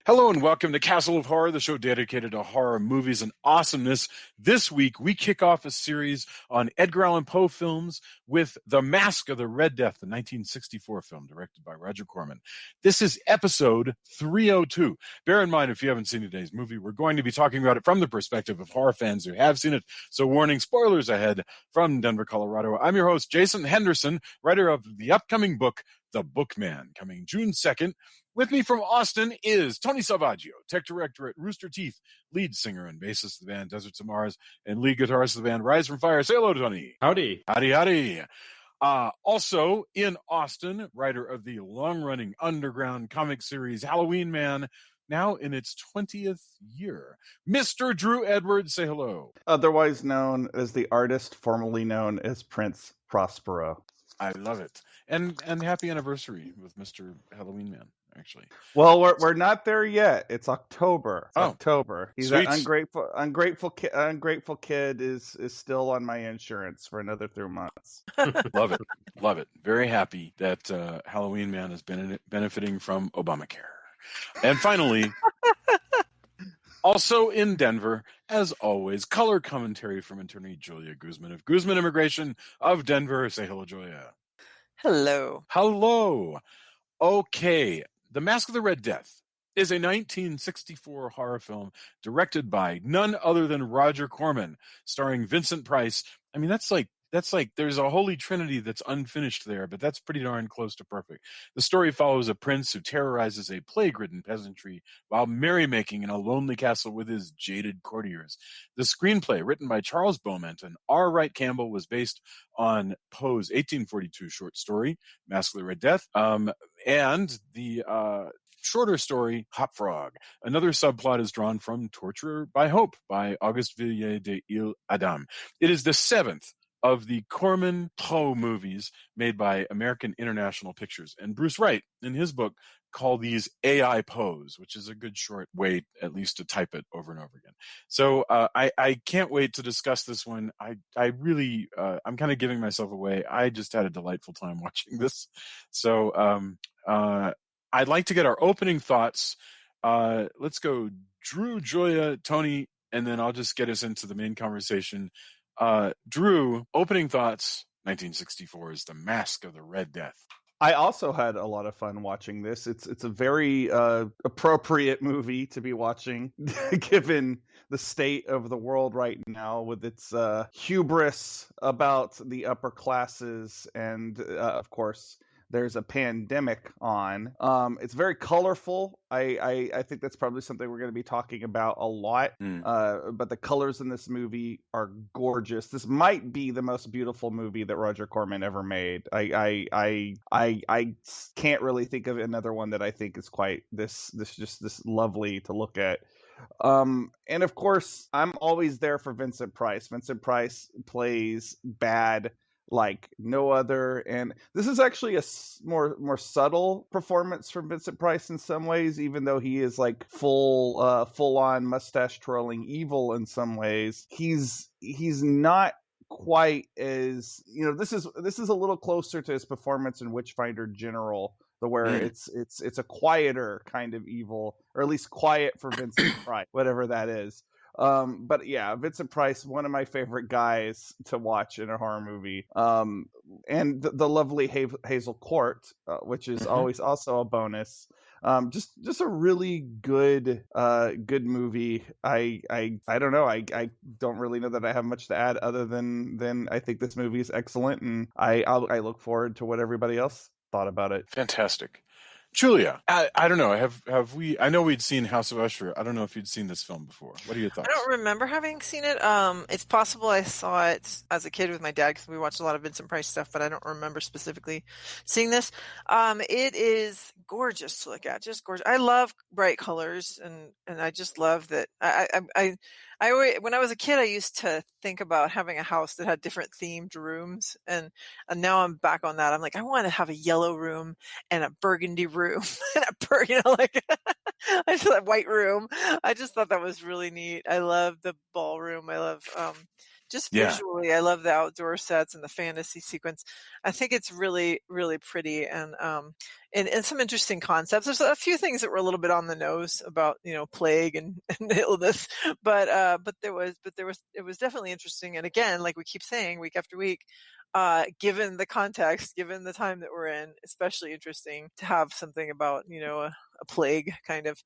Hello and welcome to Castle of Horror, the show dedicated to horror movies and awesomeness. This week, we kick off a series on Edgar Allan Poe films with The Masque of the Red Death, the 1964 film directed by Roger Corman. This is episode 302. Bear in mind, if you haven't seen today's movie, we're going to be talking about it from the perspective of horror fans who have seen it. So warning, spoilers ahead. From Denver, Colorado, I'm your host, Jason Henderson, writer of the upcoming book, The Bookman, coming June 2nd. With me from Austin is Tony Salvaggio, tech director at Rooster Teeth, lead singer and bassist of the band Deserts of Mars, and lead guitarist of the band Rise from Fire. Say hello, Tony. Howdy. Howdy, howdy. Also in Austin, writer of the long-running underground comic series Halloween Man, now in its 20th year, Mr. Drew Edwards. Say hello. Otherwise known as the artist formerly known as Prince Prospero. I love it. And happy anniversary with Mr. Halloween Man, actually. Well, we're not there yet. It's October. October. He's Sweet. an ungrateful kid is still on my insurance for another 3 months. Love it. Love it. Very happy that Halloween Man has been benefiting from Obamacare. And finally, also in Denver, as always, color commentary from attorney Julia Guzman of Guzman Immigration of Denver. Say hello, Julia. Hello. Hello. Okay. The Masque of the Red Death is a 1964 horror film directed by none other than Roger Corman, starring Vincent Price. I mean, that's like there's a holy trinity that's unfinished there, but that's pretty darn close to perfect. The story follows a prince who terrorizes a plague-ridden peasantry while merrymaking in a lonely castle with his jaded courtiers. The screenplay, written by Charles Beaumont and R. Wright Campbell, was based on Poe's 1842 short story, Masque of the Red Death, and the shorter story, Hop Frog. Another subplot is drawn from Torture by Hope by Auguste Villiers de L'Isle Adam. It is the seventh of the Corman Poe movies made by American International Pictures. And Bruce Wright, in his book, called these AI Poes, which is a good short way, at least, to type it over and over again. So I can't wait to discuss this one. I really, I'm kind of giving myself away. I just had a delightful time watching this. So I'd like to get our opening thoughts. Let's go Drew, Julia, Tony, and then I'll just get us into the main conversation. Drew, opening thoughts. 1964 is The Masque of the Red Death. I also had a lot of fun watching this. It's a very appropriate movie to be watching, given the state of the world right now, with its hubris about the upper classes, and of course, there's a pandemic on. It's very colorful. I think that's probably something we're going to be talking about a lot. But the colors in this movie are gorgeous. This might be the most beautiful movie that Roger Corman ever made. I can't really think of another one that I think is quite this lovely to look at. And of course, I'm always there for Vincent Price. Vincent Price plays bad like no other, and this is actually a more subtle performance from Vincent Price in some ways, even though he is like full on mustache twirling evil in some ways. He's not quite as, this is a little closer to his performance in Witchfinder General, where it's a quieter kind of evil, or at least quiet for Vincent Price, whatever that is. But yeah, Vincent Price, one of my favorite guys to watch in a horror movie. And the lovely Hazel Court, which is always also a bonus. Just a really good movie. I don't know. I don't really know that I have much to add other than I think this movie is excellent, and I look forward to what everybody else thought about it. Fantastic. Julia, I don't know. Have we? I know we'd seen House of Usher. I don't know if you'd seen this film before. What are your thoughts? I don't remember having seen it. It's possible I saw it as a kid with my dad because we watched a lot of Vincent Price stuff, but I don't remember specifically seeing this. It is gorgeous to look at, just gorgeous. I love bright colors, and I just love that. I always, when I was a kid, I used to think about having a house that had different themed rooms, and now I'm back on that. I'm like, I want to have a yellow room and a burgundy room and I just that white room. I just thought that was really neat. I love the ballroom. I love just Yeah. visually, I love the outdoor sets and the fantasy sequence. I think it's really, really pretty, and some interesting concepts. There's a few things that were a little bit on the nose about, plague and, and illness, but it was definitely interesting. And again, like we keep saying week after week, given the context, given the time that we're in, especially interesting to have something about, a plague kind of.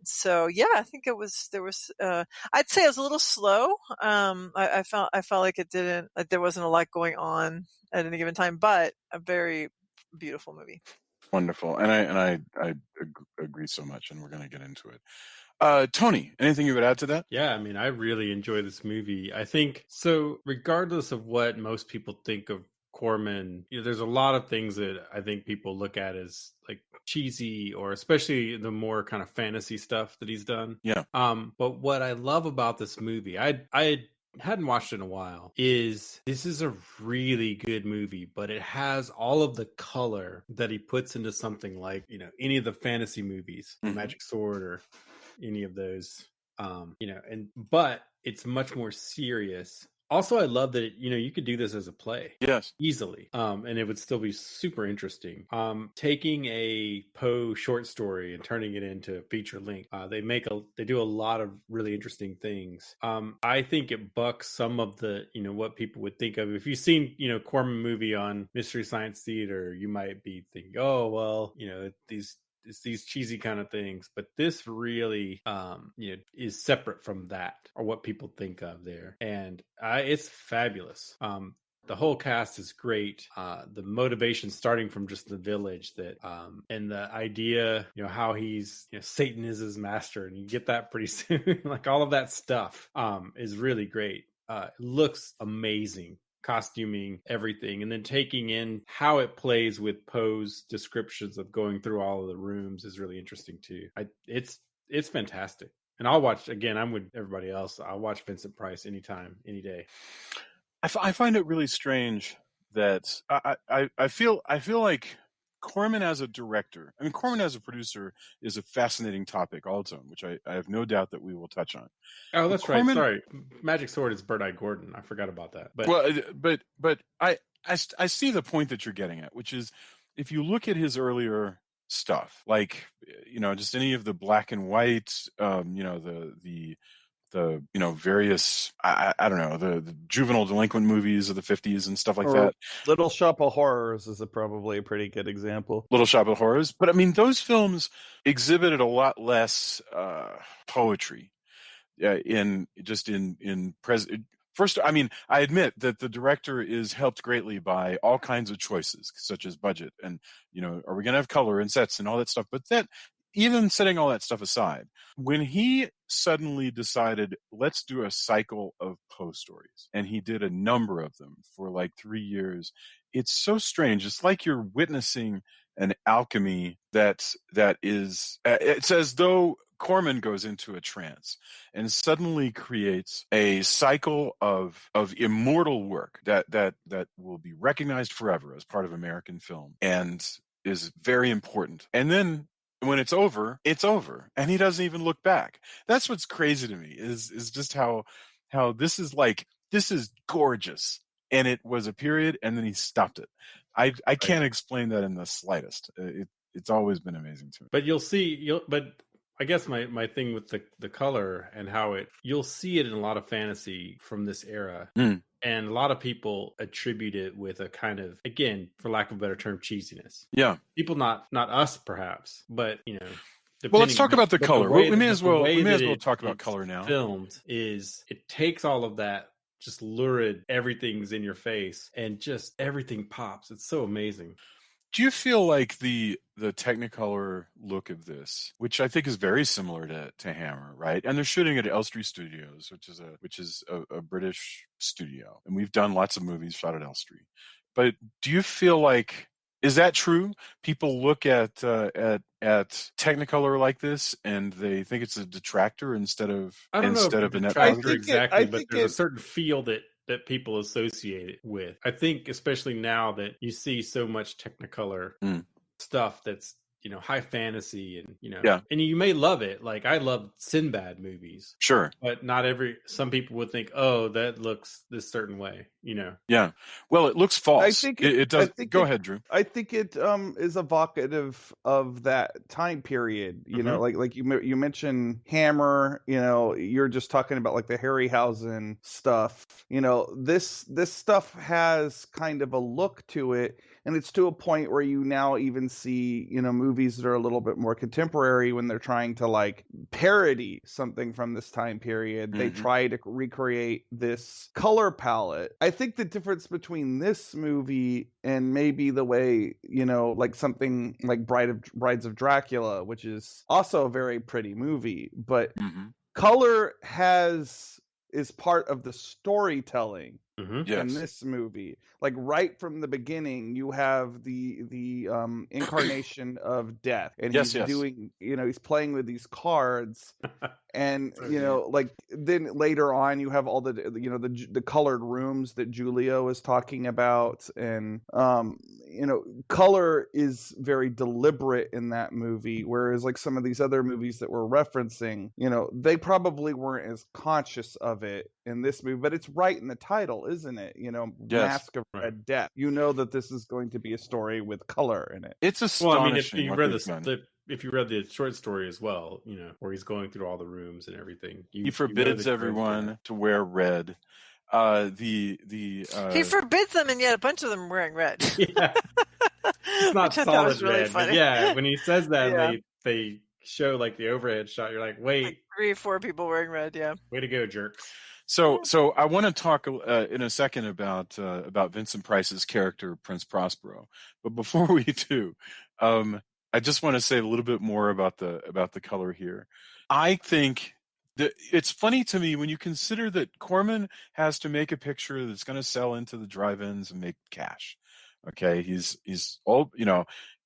So yeah, I think I'd say it was a little slow. I felt like there wasn't a lot going on at any given time, but a very beautiful movie. Wonderful. And I agree so much, and we're going to get into it. Tony, anything you would add to that? Yeah, I mean, I really enjoy this movie. I think so, regardless of what most people think of Corman, there's a lot of things that I think people look at as like cheesy, or especially the more kind of fantasy stuff that he's done. Yeah. But what I love about this movie, I hadn't watched it in a while, is this is a really good movie, but it has all of the color that he puts into something like, any of the fantasy movies, Magic Sword or any of those, but it's much more serious. Also, I love that, you could do this as a play. Yes. Easily. And it would still be super interesting. Taking a Poe short story and turning it into feature length. They do a lot of really interesting things. I think it bucks some of the, what people would think of. If you've seen, Corman movie on Mystery Science Theater, you might be thinking, oh, well, it's these cheesy kind of things, but this really, is separate from that, or what people think of there. And it's fabulous. The whole cast is great. The motivation starting from just the village and the idea, how he's, Satan is his master, and you get that pretty soon. Like all of that stuff, is really great. It looks amazing. Costuming, everything, and then taking in how it plays with Poe's descriptions of going through all of the rooms is really interesting too. It's fantastic. And I'll watch, again, I'm with everybody else, I'll watch Vincent Price anytime, any day. I find it really strange that I feel like Corman as a director, Corman as a producer is a fascinating topic all its own, which I have no doubt that we will touch on. Oh, that's right. Sorry. Magic Sword is Bird Eye Gordon. I forgot about that. But I see the point that you're getting at, which is if you look at his earlier stuff, like, just any of the black and white, the various, I don't know, the juvenile delinquent movies of the 50s and stuff like that. Little Shop of Horrors is probably a pretty good example. Little Shop of Horrors. But those films exhibited a lot less poetry First, I admit that the director is helped greatly by all kinds of choices, such as budget and, are we going to have color and sets and all that stuff? But even setting all that stuff aside, when he suddenly decided, let's do a cycle of Poe stories, and he did a number of them for like 3 years, it's so strange. It's like you're witnessing an alchemy that is, it's as though Corman goes into a trance and suddenly creates a cycle of immortal work that will be recognized forever as part of American film and is very important. And then when it's over, and he doesn't even look back. That's what's crazy to me is just how this is gorgeous, and it was a period, and then he stopped it. I can't explain that in the slightest. It's always been amazing to me. But I guess my thing with the color and how you'll see it in a lot of fantasy from this era. And a lot of people attribute it with a kind of, again, for lack of a better term, cheesiness. Yeah. People, not us perhaps, but well, let's talk about the color. We may as well talk about color now. Filmed is, it takes all of that just lurid, everything's in your face, and just everything pops. It's so amazing. Do you feel like the Technicolor look of this, which I think is very similar to Hammer, right? And they're shooting at Elstree Studios, which is a British studio, and we've done lots of movies shot at Elstree. But do you feel like, is that true? People look at Technicolor like this, and they think it's a detractor instead of a detractor exactly. But there's a certain feel that people associate it with. I think especially now that you see so much Technicolor stuff that's high fantasy and Yeah. and you may love it. Like I love Sinbad movies, Sure. but some people would think, oh, that looks this certain way. Yeah. Well, it looks false. I think it does. Go ahead, Drew. I think it is evocative of that time period. Like you mentioned Hammer. You're just talking about like the Harryhausen stuff. This stuff has kind of a look to it. And it's to a point where you now even see, movies that are a little bit more contemporary when they're trying to like parody something from this time period. They try to recreate this color palette. I think the difference between this movie and maybe the way, like something like Brides of Dracula, which is also a very pretty movie, but color is part of the storytelling. In this movie, like right from the beginning, you have the incarnation of death, and he's doing, he's playing with these cards, and like then later on, you have all the the colored rooms that Julia was talking about, and color is very deliberate in that movie, whereas like some of these other movies that we're referencing, they probably weren't as conscious of it in this movie, but it's right in the title, isn't it? Masque of Red Death. You know that this is going to be a story with color in it. It's astonishing. Well, I mean, if you read the short story as well, where he's going through all the rooms and everything, he forbids everyone to wear red. He forbids them, and yet a bunch of them are wearing red. Yeah, it's not solid really red. Funny. But yeah, when he says that, they show like the overhead shot. You're like, wait, like 3 or 4 people wearing red. Yeah, way to go, jerks. So I want to talk in a second about Vincent Price's character, Prince Prospero. But before we do, I just want to say a little bit more about the color here. I think that it's funny to me when you consider that Corman has to make a picture that's going to sell into the drive-ins and make cash. Okay, he's all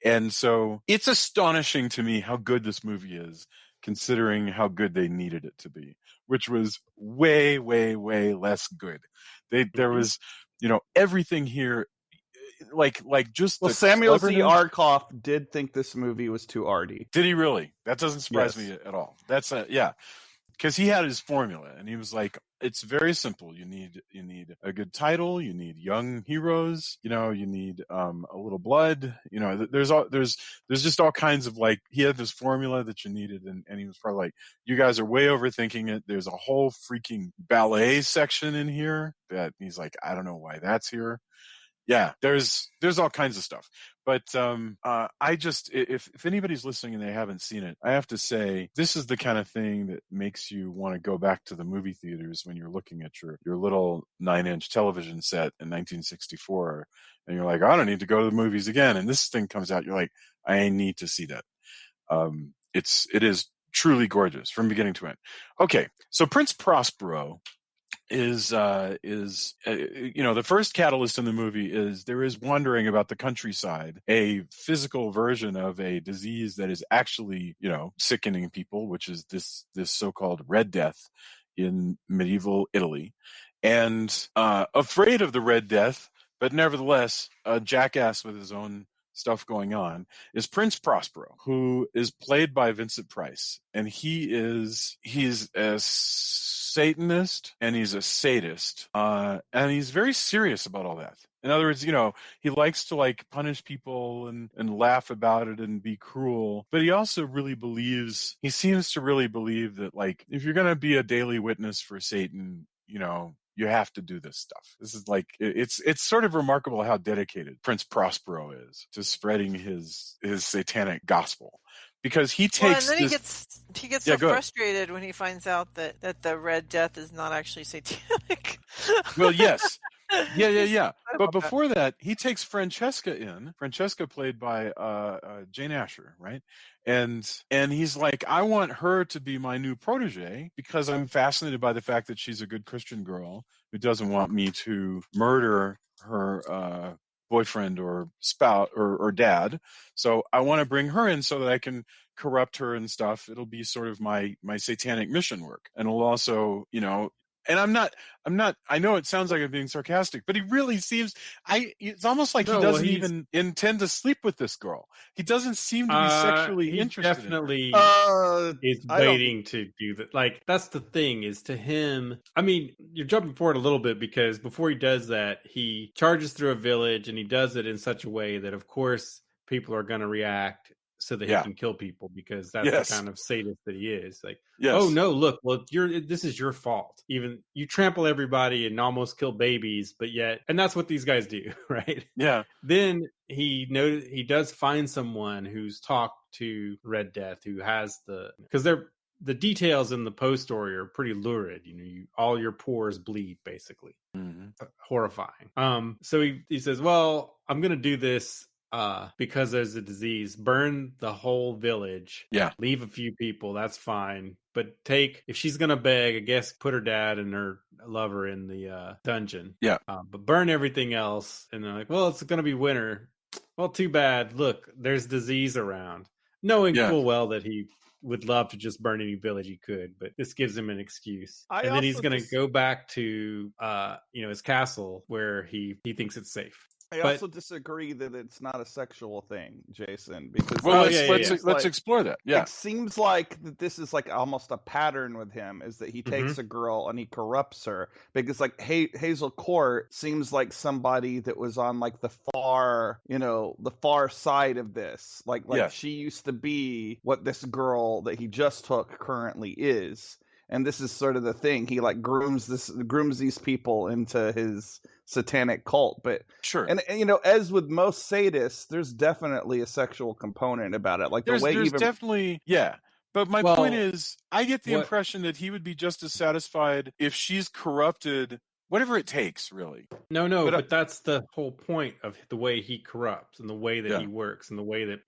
and so it's astonishing to me how good this movie is, considering how good they needed it to be, which was way, way, way less good. There was, everything here, like just. Well, Samuel Z. Arkoff did think this movie was too arty. Did he really? That doesn't surprise me at all. That's because he had his formula, and he was like, it's very simple. You need a good title. You need young heroes. You need a little blood. There's just all kinds of like, he had this formula that you needed, and he was probably like, you guys are way overthinking it. There's a whole freaking ballet section in here that he's like, I don't know why that's here. Yeah, there's all kinds of stuff. But I just, if anybody's listening and they haven't seen it, I have to say, this is the kind of thing that makes you want to go back to the movie theaters when you're looking at your little 9-inch television set in 1964. And you're like, I don't need to go to the movies again. And this thing comes out, you're like, I need to see that. It is truly gorgeous from beginning to end. Okay, so Prince Prospero is the first catalyst in the movie is there is wandering about the countryside, a physical version of a disease that is actually, sickening people, which is this so-called Red Death in medieval Italy. And afraid of the Red Death, but nevertheless a jackass with his own stuff going on, is Prince Prospero, who is played by Vincent Price. And he's a Satanist and he's a sadist, and he's very serious about all that. In other words, he likes to like punish people and laugh about it and be cruel, but he also he seems to really believe that like, if you're going to be a daily witness for Satan, you have to do this stuff. This is like, it's sort of remarkable how dedicated Prince Prospero is to spreading his satanic gospel. Because he takes and then he gets so frustrated when he finds out that the Red Death is not actually satanic. Well, yes. Yeah. But before that, he takes Francesca in. Francesca played by Jane Asher, right? And he's like, I want her to be my new protege because I'm fascinated by the fact that she's a good Christian girl who doesn't want me to murder her boyfriend or spouse or dad. So I want to bring her in so that I can corrupt her and stuff. It'll be sort of my satanic mission work. And it'll also, And I'm not, I know it sounds like I'm being sarcastic, but he really seems, it's almost like he doesn't even intend to sleep with this girl. He doesn't seem to be sexually interested definitely in her. is waiting to do that. Like, that's the thing, is to him, I mean, you're jumping forward a little bit, because before he does that, he charges through a village, and he does it in such a way that, of course, people are going to react so that he can kill people, because that's the kind of sadist that he is. Like, oh no, look, well, this is your fault. Even you trample everybody and almost kill babies, but yet, and that's what these guys do, right? Yeah. Then he does find someone who's talked to Red Death, who has because the details in the Poe story are pretty lurid. You know, all your pores bleed, basically. Mm-hmm. Horrifying. So he says, well, I'm going to do this because there's a disease. Burn the whole village. Yeah. Leave a few people. That's fine. But if she's going to beg, I guess put her dad and her lover in the dungeon. Yeah. But burn everything else. And they're like, well, it's going to be winter. Well, too bad. Look, there's disease around. Knowing full well that he would love to just burn any village he could, but this gives him an excuse. And then he's going to go back to his castle where he thinks it's safe. I also disagree that it's not a sexual thing, Jason, because let's explore that. Yeah. It seems like that this is like almost a pattern with him, is that he takes a girl and he corrupts her, because like Hazel Court seems like somebody that was on like the far side of this. Like she used to be what this girl that he just took currently is. And this is sort of the thing. He like grooms these people into his satanic cult. But sure. And as with most sadists, there's definitely a sexual component about it. Like there's definitely, yeah. But my point is, I get the impression that he would be just as satisfied if she's corrupted, whatever it takes, really. No, but that's the whole point of the way he corrupts and the way that he works and the way that,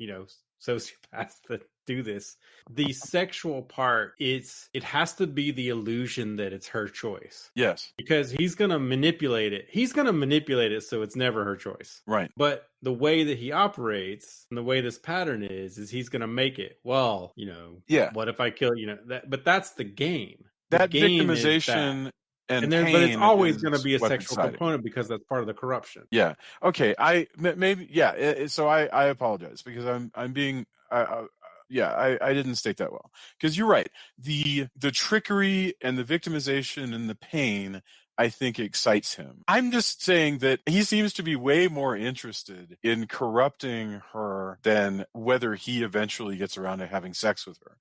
sociopaths that do this. The sexual part, it has to be the illusion that it's her choice. Yes. Because he's going to manipulate it. He's going to manipulate it so it's never her choice. Right. But the way that he operates and the way this pattern is he's going to make it, well, what if I kill, but that's the game. That victimization and pain, but it's always going to be a sexual component because that's part of the corruption. Yeah. Okay. So I apologize because I'm being, I didn't state that well, because you're right. The trickery and the victimization and the pain, I think, excites him. I'm just saying that he seems to be way more interested in corrupting her than whether he eventually gets around to having sex with her.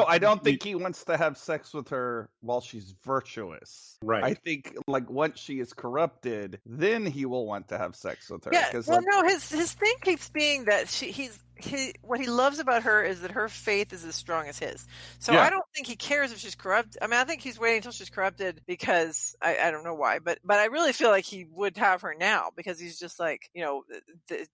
I don't think he wants to have sex with her while she's virtuous. Right. I think like once she is corrupted, then he will want to have sex with her. Yeah. Well, no, his thing keeps being that what he loves about her is that her faith is as strong as his. So I don't think he cares if she's corrupt. I mean, I think he's waiting until she's corrupted because I don't know why, but I really feel like he would have her now, because he's just like,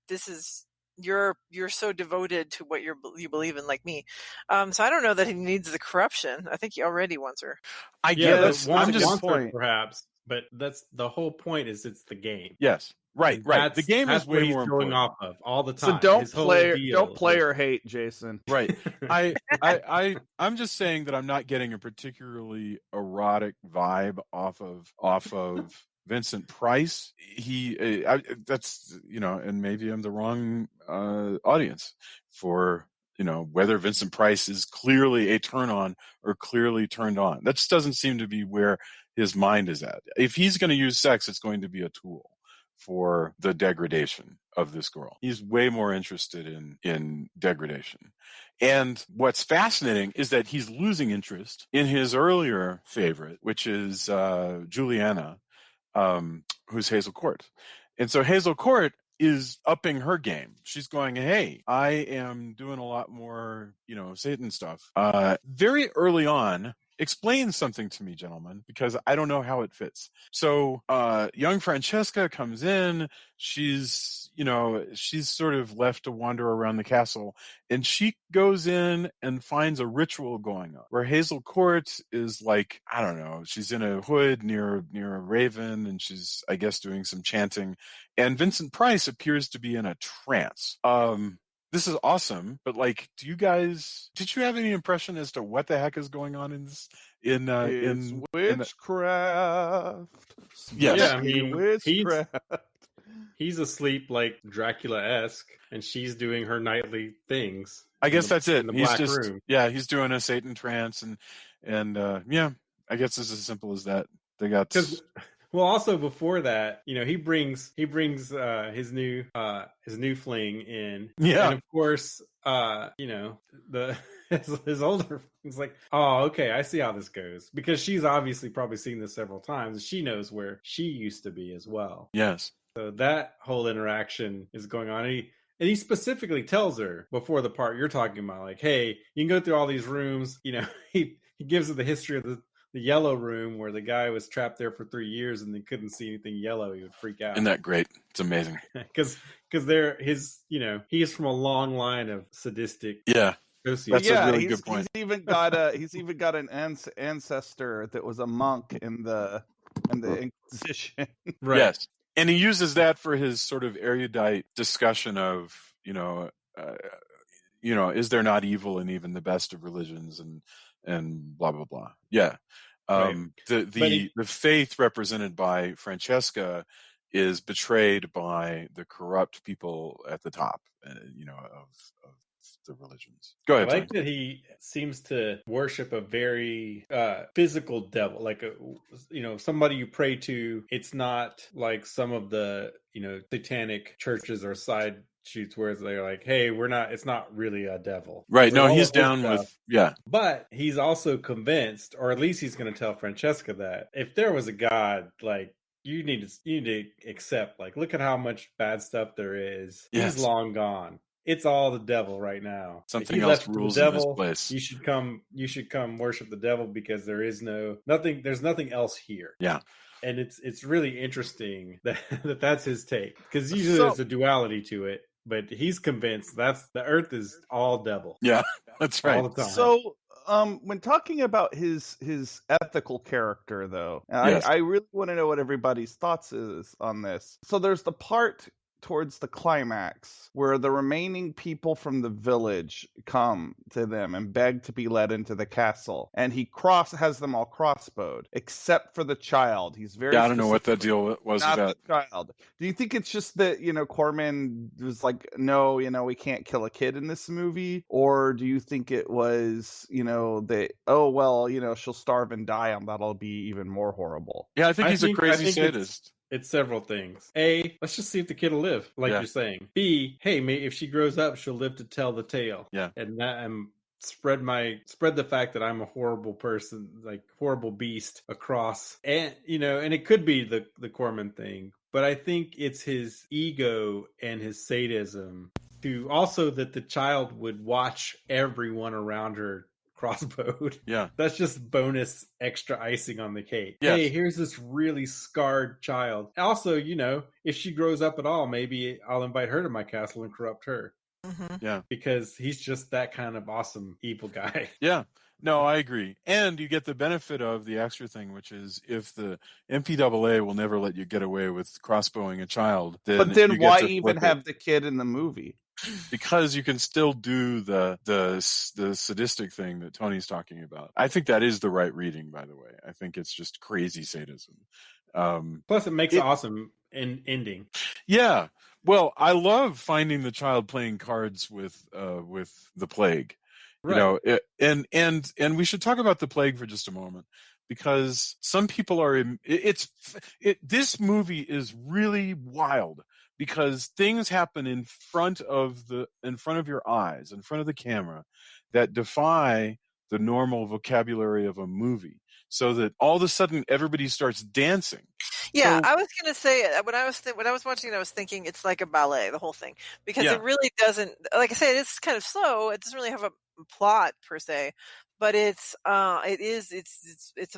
this is, you're so devoted to what you believe in, like me. So I don't know that he needs the corruption. I think he already wants her. I guess I'm just point, perhaps, but that's the whole point. Is it's the game. Yes. Right. The game is way more important. Going off of all the time. So don't player hate, Jason. Right. I'm just saying that I'm not getting a particularly erotic vibe off of Vincent Price. That's and maybe I'm the wrong audience for whether Vincent Price is clearly a turn on or clearly turned on. That just doesn't seem to be where his mind is at. If he's going to use sex, it's going to be a tool for the degradation of this girl. He's way more interested in degradation. And what's fascinating is that he's losing interest in his earlier favorite, which is Juliana, who's Hazel Court. And so Hazel Court is upping her game. She's going, hey, I am doing a lot more, Satan stuff. Very early on, explain something to me, gentlemen, because I don't know how it fits. So young Francesca comes in. She's sort of left to wander around the castle, and she goes in and finds a ritual going on where Hazel Court is like, I don't know, she's in a hood near a raven, and she's, I guess, doing some chanting. And Vincent Price appears to be in a trance. this is awesome, but like, did you have any impression as to what the heck is going on in this? It's witchcraft. Yes. Yeah, I mean, witchcraft. he's asleep like Dracula-esque, and she's doing her nightly things. I guess that's it. In the He's black just room. he's doing a Satan trance, and yeah, I guess it's as simple as that. They got. Well, also before that, he brings his new fling in, Yeah. and of course, the his older is like, oh, okay, I see how this goes, because she's obviously probably seen this several times. She knows where she used to be as well. Yes. So that whole interaction is going on. And he specifically tells her before the part you're talking about, like, hey, you can go through all these rooms. He gives her the history of the yellow room where the guy was trapped there for 3 years and they couldn't see anything yellow. He would freak out. Isn't that great? It's amazing. Because he's from a long line of sadistic. Yeah. That's a really good point. He's even got an ancestor that was a monk in the Inquisition. Right. Yes. And he uses that for his sort of erudite discussion of, is there not evil in even the best of religions, and blah, blah, blah. Yeah. Right. The faith represented by Francesca is betrayed by the corrupt people at the top, of the religions. Go ahead. I like that he seems to worship a very physical devil, like somebody you pray to. It's not like some of the satanic churches or side shoots where they're like, hey, it's not really a devil. Right. So no, he's down with, But he's also convinced, or at least he's going to tell Francesca, that if there was a God, like, you need to accept, like, look at how much bad stuff there is. Yes. He's long gone. It's all the devil right now. Something else rules in this place. You should come worship the devil, because there's nothing else here. Yeah. And it's really interesting that's his take, because usually there's a duality to it, but he's convinced the earth is all devil. Yeah, that's right. All the time. So when talking about his ethical character, though, yes. I really want to know what everybody's thoughts is on this. So there's the part towards the climax where the remaining people from the village come to them and beg to be let into the castle, and he has them all crossbowed except for the child. He's very I don't know what that deal was not with that. The child. Do you think it's just that Corman was like, no, we can't kill a kid in this movie, or do you think it was that, oh well, she'll starve and die and that'll be even more horrible? Yeah, I think he's a crazy sadist. It's several things. A, let's just see if the kid will live, like you're saying. B, hey, if she grows up, she'll live to tell the tale. Yeah. And that, spread the fact that I'm a horrible person, like horrible beast across. And, and it could be the Corman thing, but I think it's his ego and his sadism, to also that the child would watch everyone around her crossbowed. Yeah. That's just bonus extra icing on the cake. Yes. Hey, here's this really scarred child. Also, if she grows up at all, maybe I'll invite her to my castle and corrupt her. Mm-hmm. Yeah. Because he's just that kind of awesome evil guy. Yeah. No, I agree. And you get the benefit of the extra thing, which is if the MPAA will never let you get away with crossbowing a child, then why even have the kid in the movie? Because you can still do the sadistic thing that Tony's talking about. I think that is the right reading, by the way. I think it's just crazy sadism. Plus, it makes it awesome ending. Yeah. Well, I love finding the child playing cards with the plague. Right. And we should talk about the plague for just a moment, because some people are this movie is really wild, because things happen in front of your eyes, in front of the camera, that defy the normal vocabulary of a movie, so that all of a sudden everybody starts dancing. Yeah, So, I was going to say, when I was watching it, I was thinking it's like a ballet, the whole thing, because it really doesn't, like I say, it's kind of slow. It doesn't really have a plot per se, but it's a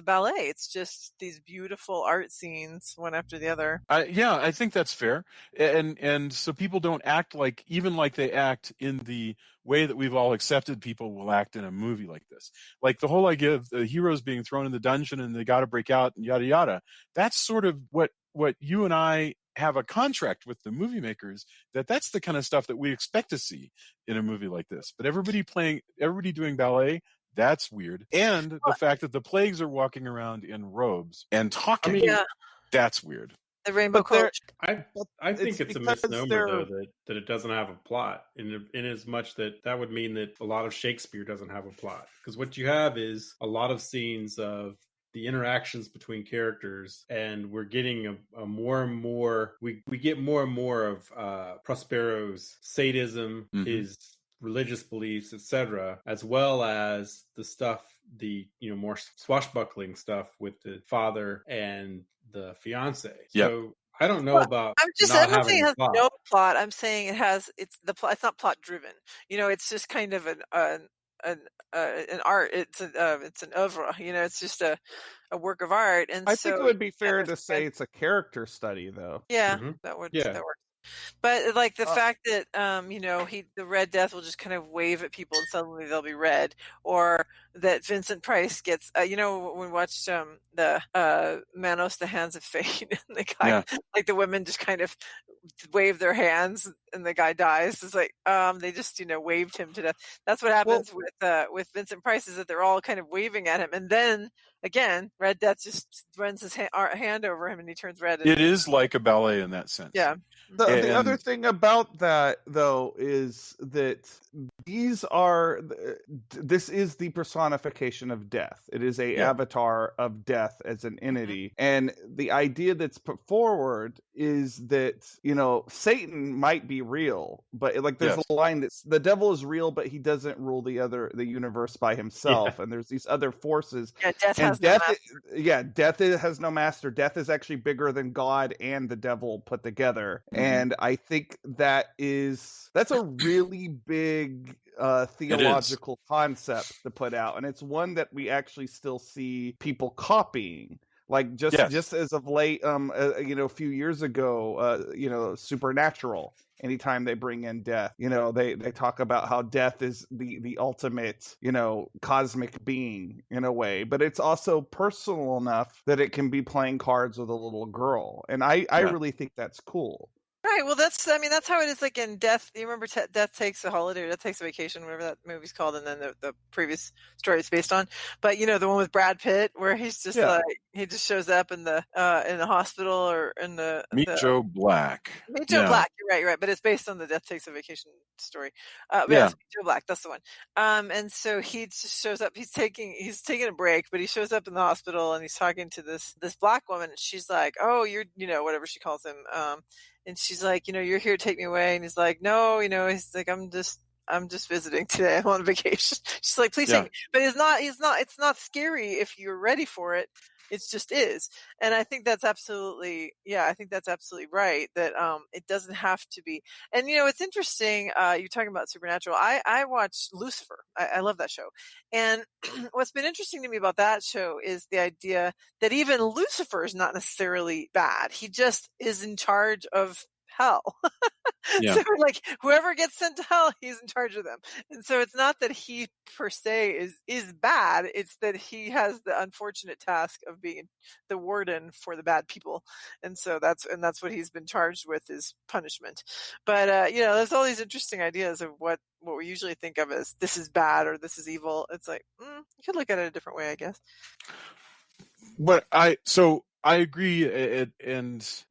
ballet. It's just these beautiful art scenes one after the other. I think that's fair, and so people don't act like they act in the way that we've all accepted people will act in a movie like this. Like the whole idea of the heroes being thrown in the dungeon and they got to break out and yada yada. That's sort of what you and I have a contract with the movie makers that's the kind of stuff that we expect to see in a movie like this. But everybody doing ballet, that's weird. And the fact that the plagues are walking around in robes and talking, that's weird. The Rainbow Coach. I think it's a misnomer though that it doesn't have a plot, in as much that would mean that a lot of Shakespeare doesn't have a plot, because what you have is a lot of scenes of the interactions between characters, and we're getting a more and more we get more and more of Prospero's sadism, his religious beliefs, etc., as well as the stuff, the more swashbuckling stuff with the father and the fiance. So I don't know about. I'm not saying it has no plot. I'm saying it's the plot. It's not plot driven. It's just kind of an art. It's an oeuvre. It's just a work of art. And I think it would be fair to say it's a character study, though. Yeah, that works. But like the fact that the Red Death will just kind of wave at people and suddenly they'll be red, or that Vincent Price gets when we watched the Manos, the Hands of Fate, and the guy like the women just kind of wave their hands and the guy dies. It's like they just waved him to death. That's what happens with Vincent Price, is that they're all kind of waving at him, and then again Red Death just runs his hand over him and he turns red. It is like a ballet in that sense. Yeah. The other thing about that, though, is that this is the personification of death. It is a avatar of death as an entity. And the idea that's put forward is that, Satan might be real, but there's a line that's the devil is real, but he doesn't rule the universe by himself. And there's these other forces. Death has no master. Death has no master. Death is actually bigger than God and the devil put together. And I think that's a really big theological concept to put out, and it's one that we actually still see people copying. Like just as of late, a few years ago, Supernatural. Anytime they bring in death, they talk about how death is the ultimate, cosmic being in a way, but it's also personal enough that it can be playing cards with a little girl, and I really think that's cool. Right. Well, that's how it is. Like in Death, you remember Death Takes a Holiday, or Death Takes a Vacation, whatever that movie's called, and then the previous story it's based on. But the one with Brad Pitt, where he's just he just shows up in the hospital or in the Meet Joe Black. Meet Joe Black. You're right. But it's based on the Death Takes a Vacation story. It's Meet Joe Black. That's the one. And so he just shows up. He's taking a break, but he shows up in the hospital and he's talking to this black woman. And she's like, "Oh, you're whatever she calls him." And she's like, "You're here to take me away." And he's like, "No, he's like, I'm just visiting today. I'm on vacation." She's like, "Please take me." But it's not scary if you're ready for it. It just is. And I think that's absolutely right, that it doesn't have to be. And it's interesting, you're talking about Supernatural. I watched Lucifer. I love that show. And what's been interesting to me about that show is the idea that even Lucifer is not necessarily bad. He just is in charge of hell. So like whoever gets sent to hell, he's in charge of them. And so it's not that he per se is bad, it's that he has the unfortunate task of being the warden for the bad people. And so that's what he's been charged with, is punishment. But there's all these interesting ideas of what we usually think of as this is bad or this is evil. It's like you could look at it a different way, I guess. But I agree,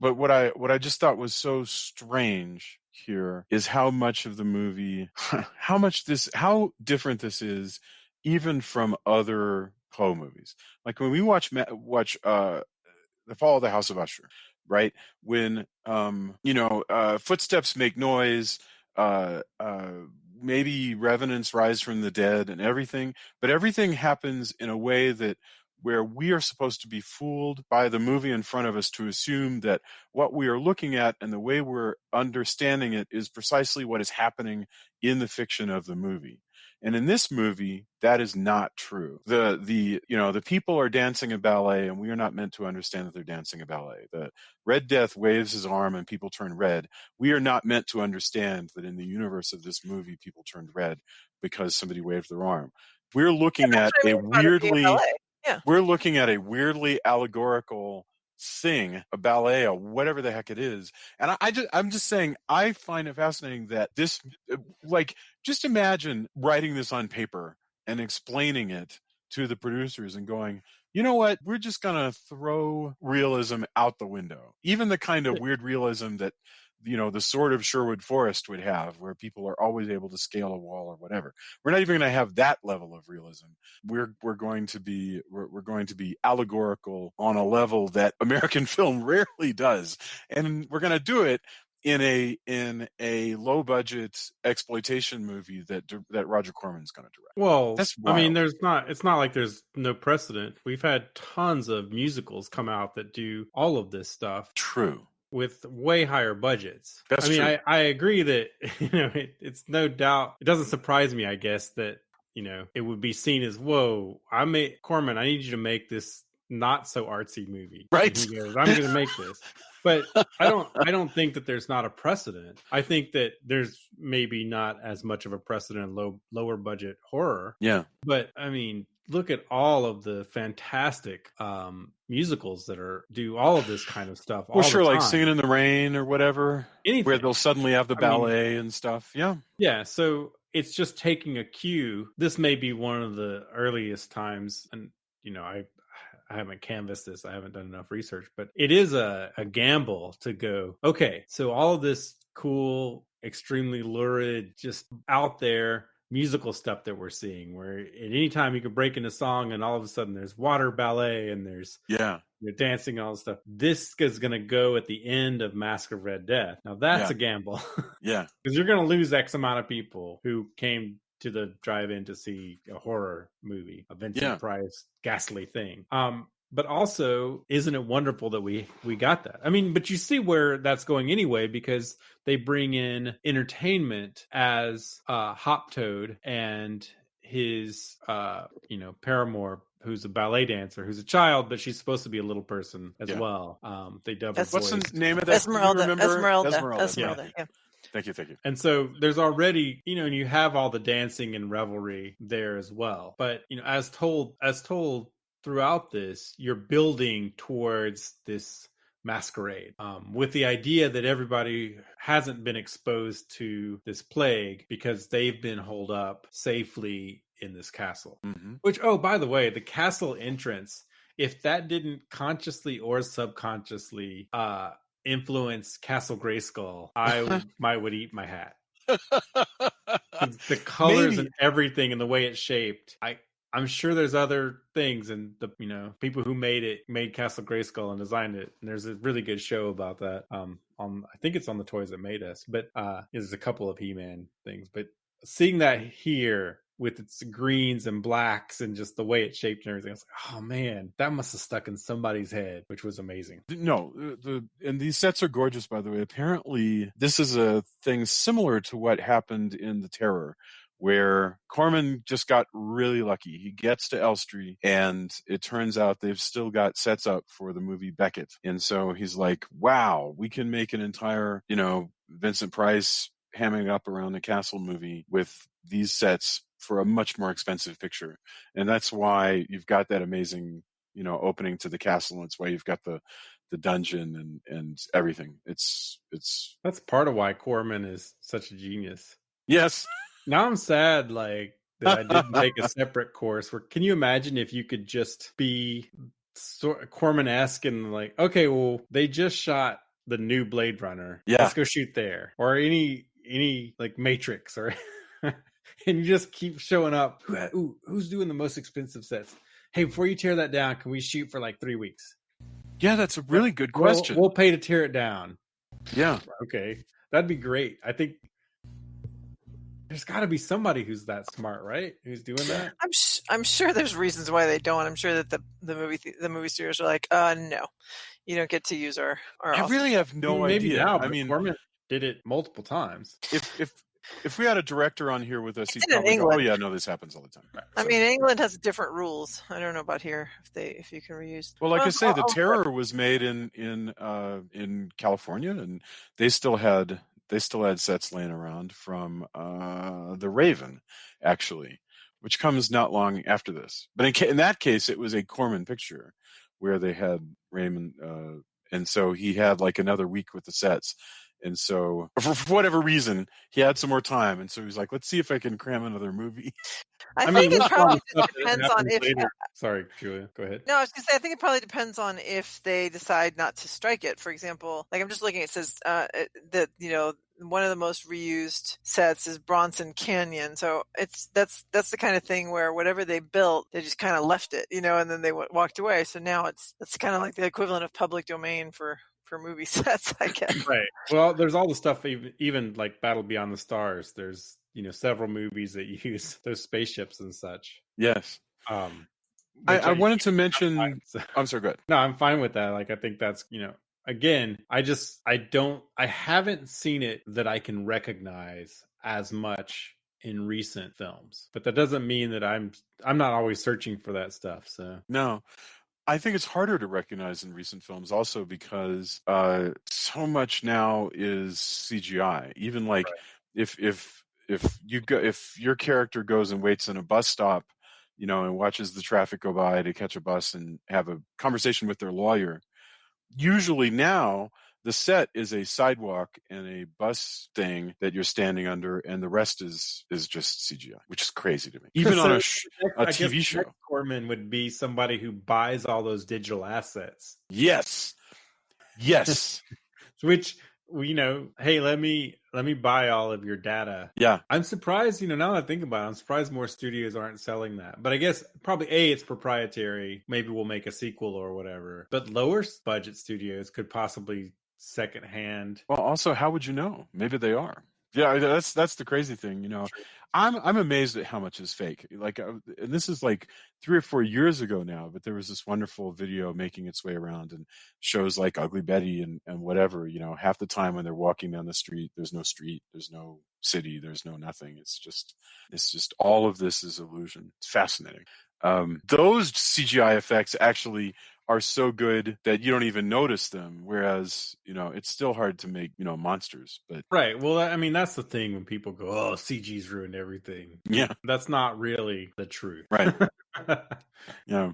but what I just thought was so strange here is how much of the movie, how different this is, even from other Poe movies. Like when we watch The Fall of the House of Usher, right? When footsteps make noise, maybe revenants rise from the dead and everything, but everything happens in a way where we are supposed to be fooled by the movie in front of us to assume that what we are looking at and the way we're understanding it is precisely what is happening in the fiction of the movie. And in this movie, that is not true. The people are dancing a ballet, and we are not meant to understand that they're dancing a ballet. The Red Death waves his arm and people turn red. We are not meant to understand that in the universe of this movie, people turned red because somebody waved their arm. We're looking at a weirdly allegorical thing, a ballet, or whatever the heck it is. And I'm just saying, I find it fascinating that this, like, just imagine writing this on paper and explaining it to the producers and going, you know what, we're just going to throw realism out the window. Even the kind of weird realism that, the Sword of Sherwood Forest would have, where people are always able to scale a wall or whatever. We're not even going to have that level of realism. We're going to be allegorical on a level that American film rarely does, and we're going to do it in a low budget exploitation movie that Roger Corman's going to direct. Well, That's I mean, wild. it's not like there's no precedent. We've had tons of musicals come out that do all of this stuff. True. With way higher budgets. That's I mean, true. I agree that it's no doubt. It doesn't surprise me, I guess, that it would be seen as, whoa, Corman, I need you to make this not so artsy movie. Right. And he goes, I'm going to make this. But I don't think that there's not a precedent. I think that there's maybe not as much of a precedent in lower budget horror. Yeah. But I mean, look at all of the fantastic musicals that do all of this kind of stuff. Well, sure, like Singing in the Rain or whatever, where they'll suddenly have the ballet and stuff. Yeah. Yeah. So it's just taking a cue. This may be one of the earliest times, and I haven't canvassed this. I haven't done enough research, but it is a gamble to go, okay, so all of this cool, extremely lurid, just out there musical stuff that we're seeing, where at any time you could break into song and all of a sudden there's water ballet and there's dancing and all this stuff. This is going to go at the end of Masque of Red Death. Now that's a gamble. Yeah. Because you're going to lose X amount of people who came to the drive-in to see a horror movie, a Vincent Price ghastly thing. But also, isn't it wonderful that we got that? I mean, but you see where that's going anyway, because they bring in entertainment as Hop Toad and his paramour, who's a ballet dancer, who's a child, but she's supposed to be a little person as well. They dub her voice. What's the name of that? Esmeralda. Yeah. Thank you. And so there's already, and you have all the dancing and revelry there as well. But, as told throughout this, you're building towards this masquerade with the idea that everybody hasn't been exposed to this plague because they've been holed up safely in this castle. Mm-hmm. Which, oh, by the way, the castle entrance, if that didn't consciously or subconsciously influence Castle Grayskull, I would eat my hat. The colors and everything and the way it's shaped, I'm sure there's other things, and the people who made Castle Grayskull and designed it. And there's a really good show about that. I think it's on the Toys That Made Us, but there's a couple of He-Man things. But seeing that here with its greens and blacks and just the way it's shaped and everything, I was like, oh man, that must have stuck in somebody's head, which was amazing. No, and these sets are gorgeous, by the way. Apparently, this is a thing similar to what happened in The Terror, where Corman just got really lucky. He gets to Elstree, and it turns out they've still got sets up for the movie Beckett. And so he's like, wow, we can make an entire, Vincent Price hamming up around the castle movie with these sets for a much more expensive picture. And that's why you've got that amazing, opening to the castle. And it's why you've got the dungeon and everything. It's that's part of why Corman is such a genius. Yes. Now I'm sad, that I didn't take a separate course. Can you imagine if you could just be sort of Corman-esque and okay, well, they just shot the new Blade Runner. Yeah. Let's go shoot there. Or any Matrix, or and you just keep showing up. Who's doing the most expensive sets? Hey, before you tear that down, can we shoot for 3 weeks? Yeah, that's a really good question. We'll pay to tear it down. Yeah. Okay. That'd be great. I think there's got to be somebody who's that smart, right? Who's doing that? I'm sure there's reasons why they don't. I'm sure that the movie studios are like, no, you don't get to use our I really have no idea. Now, I mean, Corman did it multiple times. If we had a director on here with us, he'd probably England. go, oh yeah, no, this happens all the time. Right. I mean, England has different rules. I don't know about here if you can reuse. Well, like I say, The Terror was made in California, and they still had sets laying around from The Raven, actually, which comes not long after this. But in that case, it was a Corman picture where they had Raymond, and so he had like another week with the sets. And so, for whatever reason, he had some more time, and so he was like, "Let's see if I can cram another movie." I I think mean, it look at all probably the stuff just that depends on happens if. later. Sorry, Julia, go ahead. No, I was going to say, I think it probably depends on if they decide not to strike it. For example, like I'm just looking, it says that, one of the most reused sets is Bronson Canyon. So that's the kind of thing where whatever they built, they just kind of left it, and then they walked away. So now it's kind of like the equivalent of public domain for movie sets, I guess. Right. Well, there's all the stuff, even like Battle Beyond the Stars. There's several movies that use those spaceships and such. Yes. Which I wanted to mention. fine, so- I'm sorry, go ahead. No, I'm fine with that. Like, I think that's, again, I haven't seen it that I can recognize as much in recent films, but that doesn't mean that I'm not always searching for that stuff. So No, I think it's harder to recognize in recent films also because so much now is CGI. Even like if your character goes and waits in a bus stop, and watches the traffic go by to catch a bus and have a conversation with their lawyer, usually now the set is a sidewalk and a bus thing that you're standing under, and the rest is just CGI, which is crazy to me. Even on a TV show. Roger Corman would be somebody who buys all those digital assets. Yes. Which, hey, let me buy all of your data. Yeah. I'm surprised, now that I think about it, I'm surprised more studios aren't selling that. But I guess probably it's proprietary. Maybe we'll make a sequel or whatever. But lower budget studios could possibly secondhand. Well, also, how would you know? Maybe they are. Yeah, that's the crazy thing. I'm amazed at how much is fake. Like, and this is like 3 or 4 years ago now, but there was this wonderful video making its way around, and shows like Ugly Betty and whatever. Half the time when they're walking down the street, there's no city, there's no nothing. It's just all of this is illusion. It's fascinating. Those CGI effects actually are so good that you don't even notice them, whereas it's still hard to make monsters. But right, well, I mean, that's the thing when people go, "Oh, CG's ruined everything." Yeah, that's not really the truth, right? Yeah,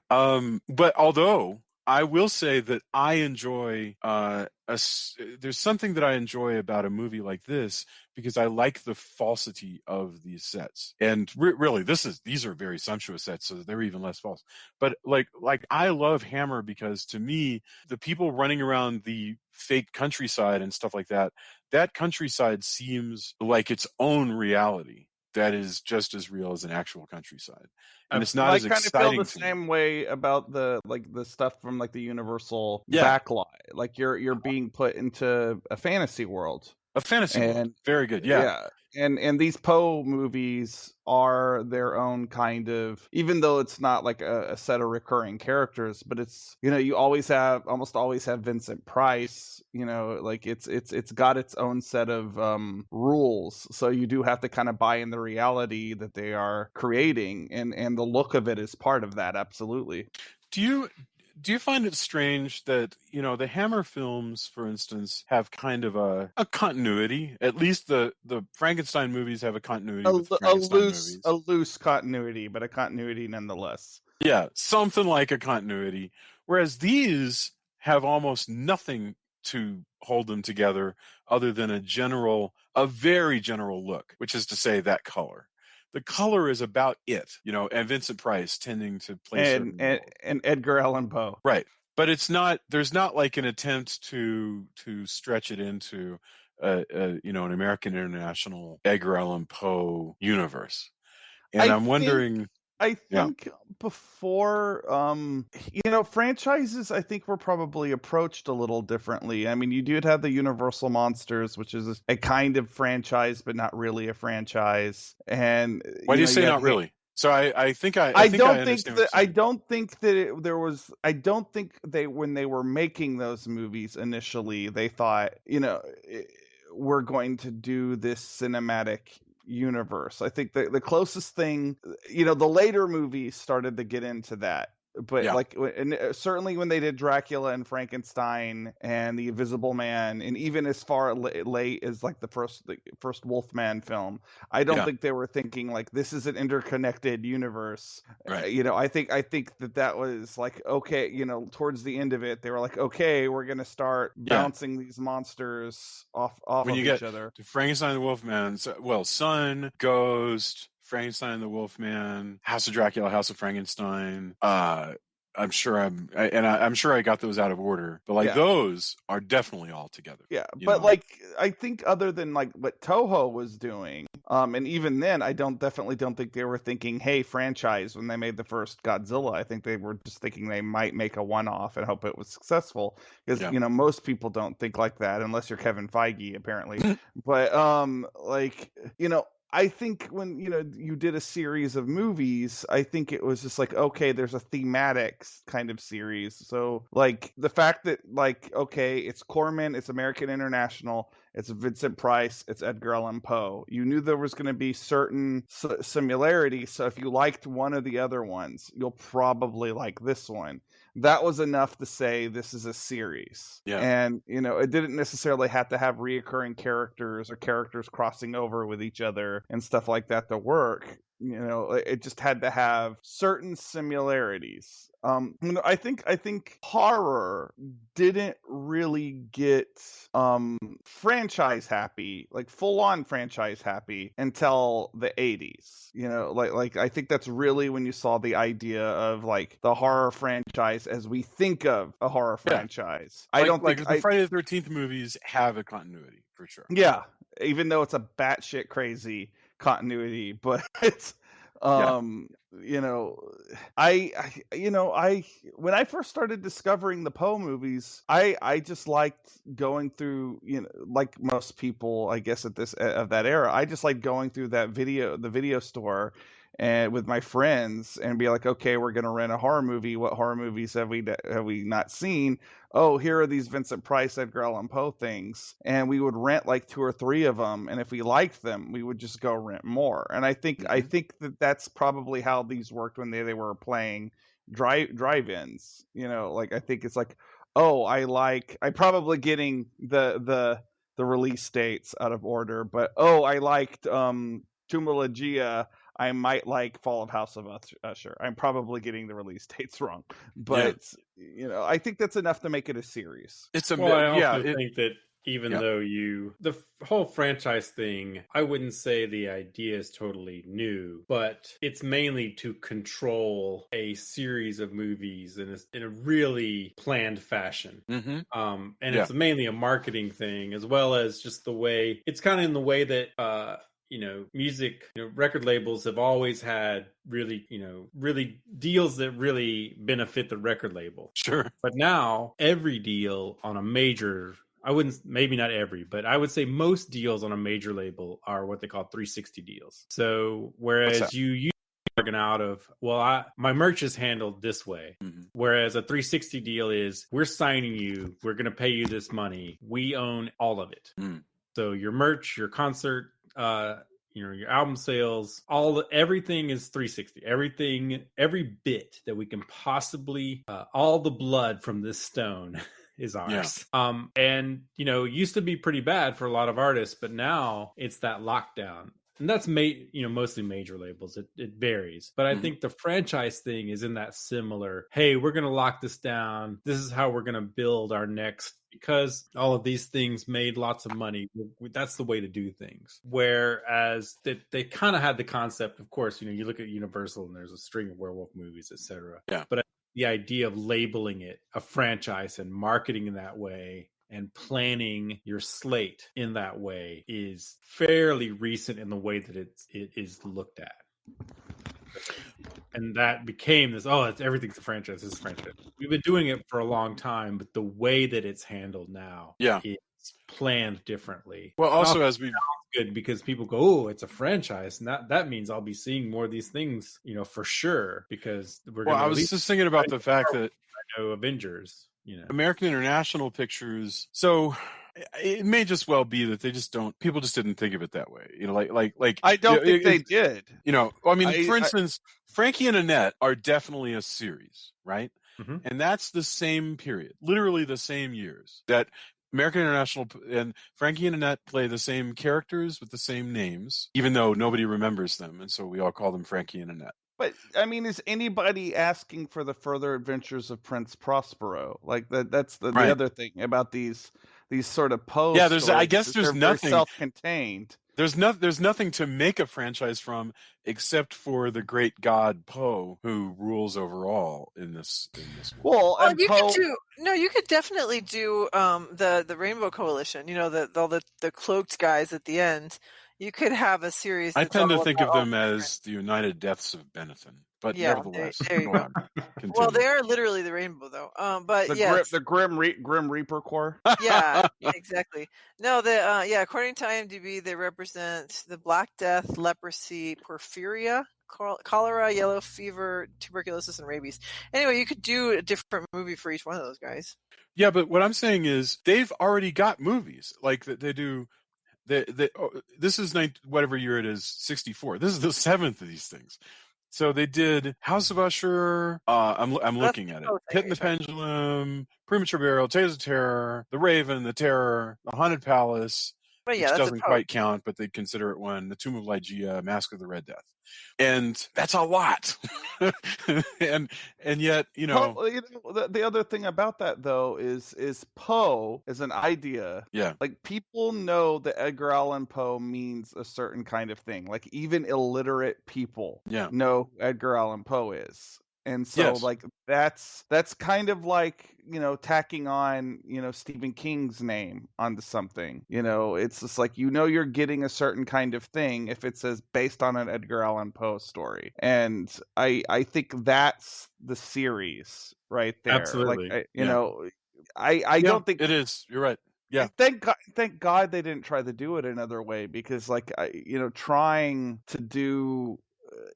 but although I will say that I enjoy there's something that I enjoy about a movie like this, because I like the falsity of these sets. And really, these are very sumptuous sets, so they're even less false. But like I love Hammer because, to me, the people running around the fake countryside and stuff like that countryside seems like its own reality that is just as real as an actual countryside. And it's not as exciting. I kind of feel the same way about the stuff from like the Universal backlight. Like you're being put into a fantasy world. A fantasy world. Very good. Yeah. And these Poe movies are their own kind of, even though it's not like a set of recurring characters, but it's, you almost always have Vincent Price, like it's got its own set of rules. So you do have to kind of buy in the reality that they are creating, and the look of it is part of that. Absolutely. Do you find it strange that, the Hammer films, for instance, have kind of a continuity? At least the Frankenstein movies have a continuity with the Frankenstein movies. A loose continuity, but a continuity nonetheless. Yeah, something like a continuity. Whereas these have almost nothing to hold them together other than a very general look, which is to say that color. The color is about it, and Vincent Price tending to play and Edgar Allan Poe. Right. But there's not like an attempt to stretch it into an American International Edgar Allan Poe universe. And I'm wondering, I think before, franchises, I think were probably approached a little differently. I mean, you did have the Universal Monsters, which is a kind of franchise, but not really a franchise. And why do you say not really? So I think when they were making those movies initially, they thought, we're going to do this cinematic universe. I think the closest thing, the later movies started to get into that. but Yeah. like, and certainly when they did Dracula and Frankenstein and the Invisible Man, and even as far late as like the first Wolfman film, I don't Yeah. think they were thinking like this is an interconnected universe. Right. I think that was like, okay, towards the end of it, they were like, okay, we're gonna start bouncing these monsters off When of you each get other. to Frankenstein the Wolfman, Son, Ghost, Frankenstein the Wolfman, House of Dracula, House of Frankenstein. I'm sure I'm sure I got those out of order, but like those are definitely all together. Yeah, but like I think other than like what Toho was doing, and even then, I definitely don't think they were thinking, hey, franchise when they made the first Godzilla. I think they were just thinking they might make a one-off and hope it was successful, because most people don't think like that unless you're Kevin Feige, apparently. But I think when you did a series of movies, I think it was just like, okay, there's a thematic kind of series. So like the fact that like, okay, it's Corman, it's American International, it's Vincent Price, it's Edgar Allan Poe. You knew there was going to be certain similarities. So if you liked one of the other ones, you'll probably like this one. That was enough to say this is a series. Yeah. And, it didn't necessarily have to have reoccurring characters or characters crossing over with each other and stuff like that to work. It just had to have certain similarities. I think horror didn't really get franchise happy, like full on franchise happy, until the 80s. Like I think that's really when you saw the idea of like the horror franchise as we think of a horror franchise. I don't think the Friday the 13th movies have a continuity for sure. Yeah, even though it's a batshit crazy continuity, but it's I when I first started discovering the Poe movies, I just liked going through, like most people, I guess of that era, I just liked going through the video store and with my friends and be like, okay, we're going to rent a horror movie. What horror movies have we not seen? Oh, here are these Vincent Price, Edgar Allan Poe things. And we would rent like 2 or 3 of them. And if we liked them, we would just go rent more. And I think that that's probably how these worked when they were playing drive-ins. Like I think it's like, oh, I'm probably getting the release dates out of order, but I liked Tumulagia. I might like Fall of House of Usher. I'm probably getting the release dates wrong, but I think that's enough to make it a series. I also think that even though the whole franchise thing, I wouldn't say the idea is totally new, but it's mainly to control a series of movies in a really planned fashion. And it's mainly a marketing thing, as well as just the way it's kind of in the way that music, record labels have always had really deals that really benefit the record label. Sure. But now every deal on a major, maybe not every, but I would say most deals on a major label are what they call 360 deals. So whereas you bargain out of, my merch is handled this way. Whereas a 360 deal is, we're signing you, we're going to pay you this money. We own all of it. So your merch, your concert, your album sales, everything is 360. Every bit that we can possibly, all the blood from this stone is ours. And used to be pretty bad for a lot of artists, but now it's that lockdown. And that's mostly major labels. It varies, but I think the franchise thing is in that similar. Hey, we're going to lock this down. This is how we're going to build our next. Because all of these things made lots of money. That's the way to do things. Whereas they kind of had the concept, of course, you look at Universal and there's a string of werewolf movies, etc. Yeah. But the idea of labeling it a franchise and marketing in that way and planning your slate in that way is fairly recent in the way that it is looked at. And that became this, everything's a franchise. This is a franchise. We've been doing it for a long time, but the way that it's handled now is planned differently. Well, also as we good because people go, it's a franchise, and that means I'll be seeing more of these things, for sure. Because we're. Well, I was just thinking about the fact that Avengers. American International Pictures. So it may just well be that they just don't. People just didn't think of it that way. Like I don't think they did. I mean, for instance, Frankie and Annette are definitely a series, right? Mm-hmm. And that's the same period, literally the same years that American International and Frankie and Annette play the same characters with the same names, even though nobody remembers them, and so we all call them Frankie and Annette. But I mean, is anybody asking for the further adventures of Prince Prospero? Like that's the other thing about these sort of Poe stories. I guess there's nothing self-contained. There's nothing to make a franchise from except for the great god Poe, who rules over all in this world. Well, and you could definitely do the Rainbow Coalition. You know, the cloaked guys at the end. You could have a series. I tend to think of them as the United Deaths of Benetton, but nevertheless, go on. Well, they are literally the Rainbow, though. But the Grim Reaper Corps. Yeah, exactly. No, according to IMDb, they represent the Black Death, leprosy, porphyria, cholera, yellow fever, tuberculosis, and rabies. Anyway, you could do a different movie for each one of those guys. Yeah, but what I'm saying is they've already got movies like that. They do. This is whatever year it is, 64. This is the 7th of these things. So they did House of Usher. I'm looking at it. Hit the Pendulum, Premature Burial, Tales of Terror, The Raven, The Terror, The Haunted Palace. But which doesn't quite count, but they consider it one. The Tomb of Lygia, Masque of the Red Death, and that's a lot. and yet, the other thing about that though is Poe as an idea. Yeah, like people know that Edgar Allan Poe means a certain kind of thing. Like even illiterate people know who Edgar Allan Poe is. And so like that's kind of like, tacking on, Stephen King's name onto something. It's just like, you're getting a certain kind of thing if it says based on an Edgar Allan Poe story. And I think that's the series right there. Absolutely. Like I don't think it is. You're right. Yeah. Thank God they didn't try to do it another way, because trying to do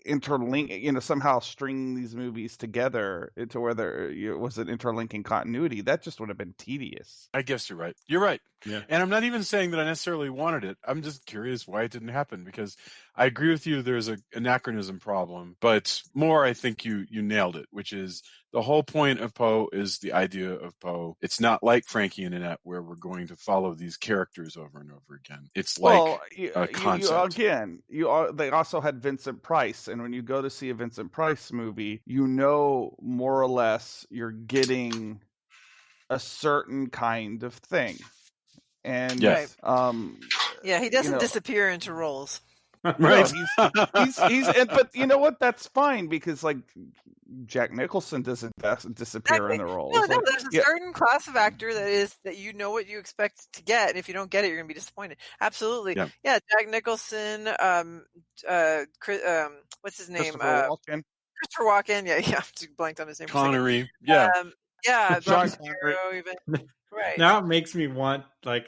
interlink, somehow string these movies together to where there was an interlinking continuity, that just would have been tedious. I guess you're right. You're right. Yeah. And I'm not even saying that I necessarily wanted it. I'm just curious why it didn't happen, because I agree with you. There's an anachronism problem, but more, I think you nailed it, which is the whole point of Poe is the idea of Poe. It's not like Frankie and Annette where we're going to follow these characters over and over again. It's like a concept. They also had Vincent Price, and when you go to see a Vincent Price movie, more or less you're getting a certain kind of thing. And yes. He doesn't disappear into roles. Right. No, he's but you know what? That's fine, because like Jack Nicholson doesn't disappear in the roles. No, there's a certain class of actor that you know what you expect to get, and if you don't get it, you're gonna be disappointed. Absolutely. Yeah, Jack Nicholson, what's his name? Christopher Walken. Yeah, I blanked on his name. Connery. John Connery. Even. Right. Now it makes me want a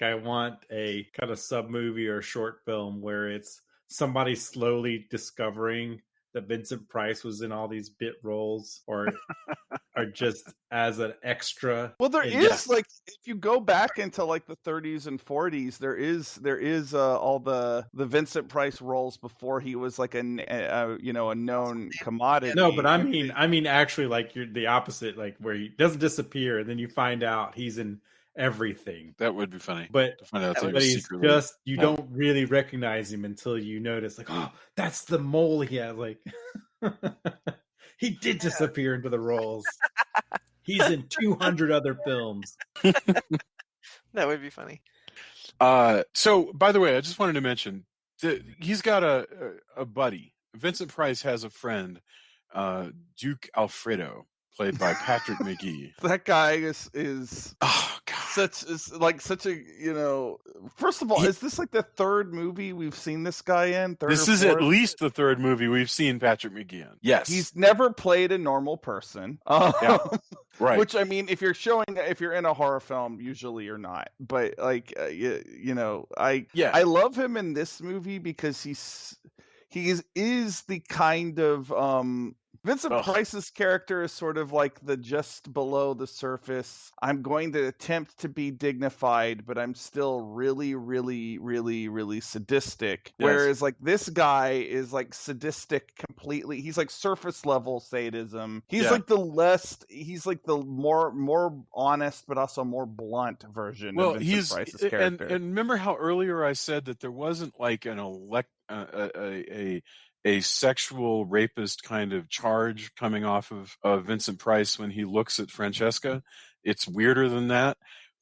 kind of sub movie or short film where it's somebody slowly discovering that Vincent Price was in all these bit roles, or just as an extra. Well, there is like, if you go back into like the 30s and 40s, there is all the Vincent Price roles before he was like a known commodity. No, but I mean actually, like you're the opposite, like where he doesn't disappear and then you find out he's in everything. That would be funny. But to find out he's secretly. just don't really recognize him until you notice, like, oh, that's the mole he has. Like, he did disappear into the roles. He's in 200 other films. That would be funny. So, by the way, I just wanted to mention that he's got a buddy. Vincent Price has a friend, Duke Alfredo, played by Patrick McGee. That guy is oh god, such a First of all, is this like the third movie we've seen this guy in? This is at least the third movie we've seen Patrick McGee in. Yes, he's never played a normal person. Right. Which, I mean, if you're in a horror film, usually you're not. But like, I love him in this movie because he is the kind of Vincent Ugh. Price's character is sort of like the just below the surface. I'm going to attempt to be dignified, but I'm still really, really, really, really sadistic. Yes. Whereas like this guy is like sadistic completely. He's like surface level sadism. He's Yeah. like he's like the more honest, but also more blunt version Well, of Vincent Price's and character. remember how earlier I said that there wasn't like a sexual rapist kind of charge coming off of Vincent Price when he looks at Francesca. It's weirder than that.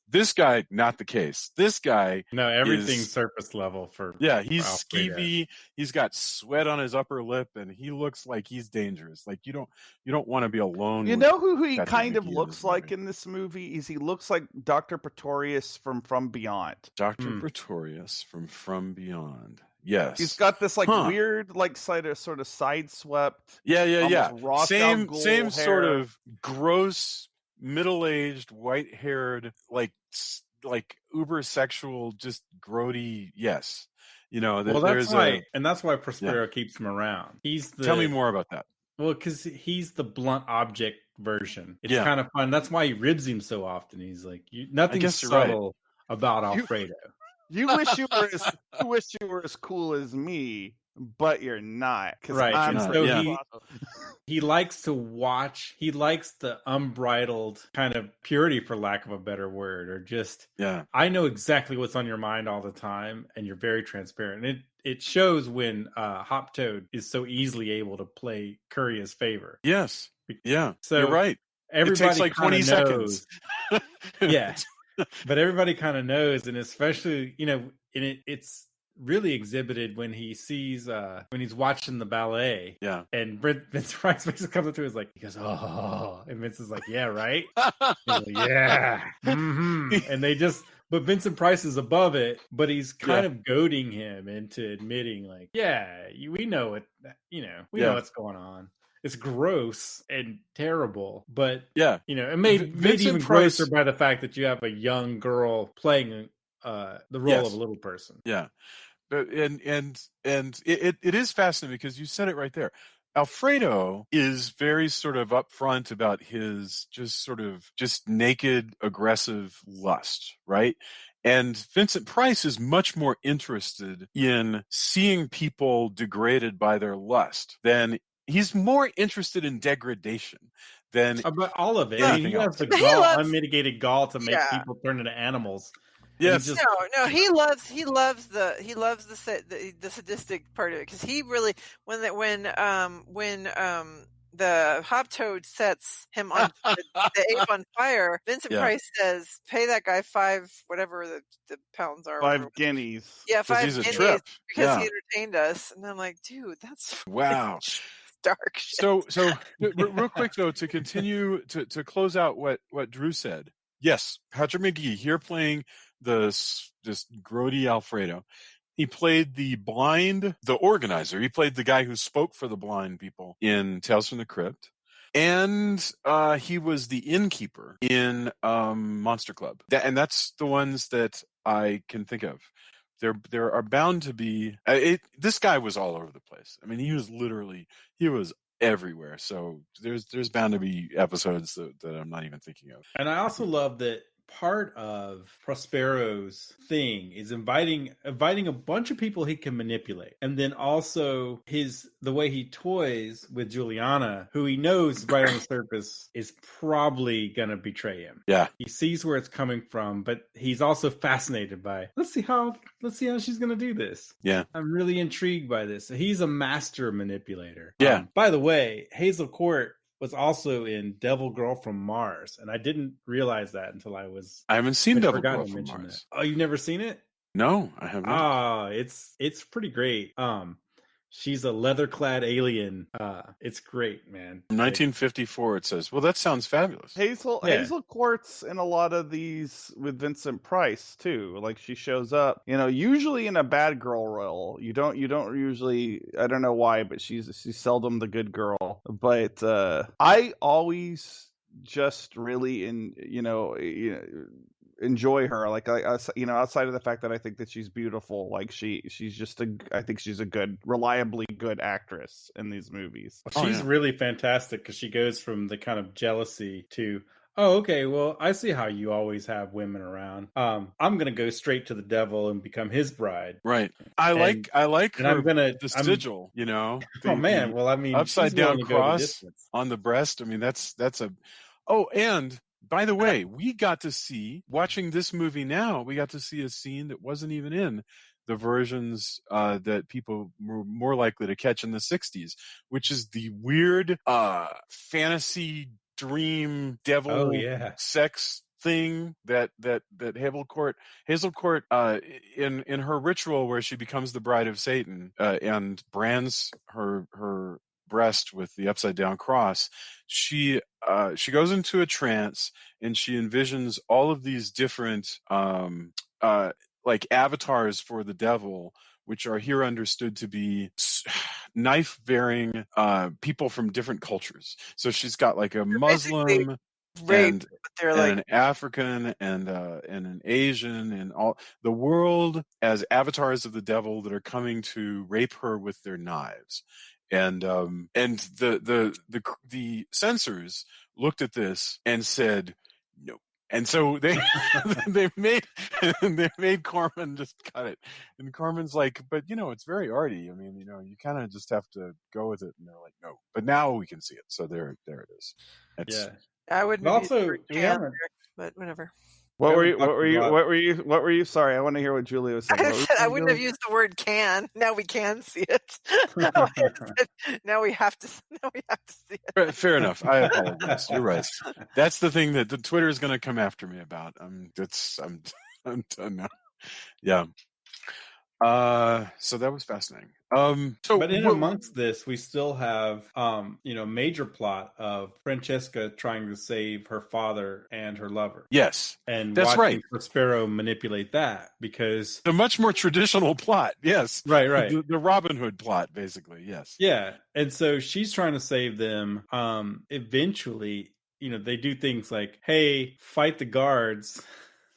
This guy, not the case. This guy, No, everything's surface level for he's Alfredo. skeevy. He's got sweat on his upper lip, and he looks like he's dangerous. Like you don't want to be alone. You with know who he Patrick kind of McGee in looks this like movie. in this movie? He looks like Dr. Pretorius from Beyond. Dr. Pretorius from Beyond. Yes. He's got this like weird, like sort of sideswept. Yeah. Rothschild Ghoul Same hair. sort of gross, middle-aged, white-haired, like uber sexual, just grody. Yes. You know, Well, that's why, and that's why Prospero keeps him around. Tell me more about that. Well, because he's the blunt object version. It's Yeah. kind of fun. That's why he ribs him so often. He's like, nothing's guess you're right. subtle about Alfredo. You wish you were as cool as me, but you're not. Right. I'm And so he likes to watch. He likes the unbridled kind of purity, for lack of a better word, or just. Yeah. I know exactly what's on your mind all the time, and you're very transparent. And it shows when Hop Toad is so easily able to play Couria's favor. Yes. Yeah. So you're right. Everybody it takes like 20 seconds. Yeah. But everybody kind of knows, and especially, and it's really exhibited when he sees when he's watching the ballet. Yeah. And Vince Price basically comes up to him, he goes, "Oh," and Vince is like, "Yeah, right." Like, yeah. Mm-hmm. And but Vincent Price is above it, but he's kind of goading him into admitting, like, "Yeah, we know it. We know what's going on. It's gross and terrible, but it made even Price, grosser by the fact that you have a young girl playing the role of a little person." Yeah, but and it is fascinating because you said it right there. Alfredo is very sort of upfront about his just naked, aggressive lust, right? And Vincent Price is much more interested in seeing people degraded by their lust than he's more interested in degradation than about all of it. Anything he has else. the unmitigated gall to make people turn into animals. Yes. No. He loves the sadistic part of it, because he really when the Hop Toad sets him on the ape on fire, Vincent Price says, "Pay that guy 5 whatever the pounds are, 5 guineas." Yeah, 5 he's guineas a trip. because he entertained us. And I'm like, dude, that's wow. Dark shit. So real quick though, to continue to close out what Drew said. Yes, Patrick McGee here playing this grody Alfredo. He played the organizer. He played the guy who spoke for the blind people in Tales from the Crypt. And he was the innkeeper in Monster Club. And that's the ones that I can think of. There are bound to be... this guy was all over the place. I mean, he was everywhere. So there's bound to be episodes that I'm not even thinking of. And I also love that part of Prospero's thing is inviting a bunch of people he can manipulate, and then also the way he toys with Juliana, who he knows right on the surface is probably gonna betray him. Yeah, he sees where it's coming from, but he's also fascinated by let's see how she's gonna do this. Yeah, I'm really intrigued by this. He's a master manipulator. Yeah. By the way, Hazel Court was also in Devil Girl from Mars, and I didn't realize that until I haven't seen Devil Girl from Mars. Oh, you've never seen it? No, I haven't. Oh, it's pretty great. She's a leather-clad alien. It's great, man. 1954, it says. Well, that sounds fabulous. Hazel Quartz in a lot of these with Vincent Price too. Like she shows up, usually in a bad girl role. You don't usually. I don't know why, but she's seldom the good girl. But I always just really enjoy her. Like outside of the fact that I think that she's beautiful, like she's just I think she's a good, reliably good actress in these movies. She's really fantastic because she goes from the kind of jealousy to, oh, okay, well, I see how you always have women around. I'm gonna go straight to the devil and become his bride. Right. I like her, the sigil, Oh man, well, I mean, upside down cross go on the breast. I mean, that's a. Oh, and by the way, we got to see, watching this movie now, we got to see a scene that wasn't even in the versions that people were more likely to catch in the 60s, which is the weird fantasy dream devil sex thing that Hazel Court in her ritual where she becomes the bride of Satan and brands her breast with the upside down cross. She goes into a trance and she envisions all of these different like avatars for the devil, which are here understood to be knife-bearing people from different cultures. So she's got like a Muslim and an African and an Asian, and all the world as avatars of the devil that are coming to rape her with their knives. And the censors looked at this and said no. And so they made Corman just cut it. And Corman's like, but it's very arty. I mean, you kind of just have to go with it. And they're like, no. But now we can see it. So there it is. I wouldn't also, but whatever. What were you? Sorry, I want to hear what Julia was saying. I said I wouldn't have used the word "can." Now we can see it. Now we have to see it. Fair enough. I apologize. You're right. That's the thing that the Twitter is going to come after me about. I'm done now. Yeah. So that was fascinating. But amongst this, we still have, major plot of Francesca trying to save her father and her lover. Yes, and that's right. Prospero manipulate that because the much more traditional plot. Yes, right. The Robin Hood plot, basically. Yes. Yeah, and so she's trying to save them. Eventually, they do things like, "Hey, fight the guards."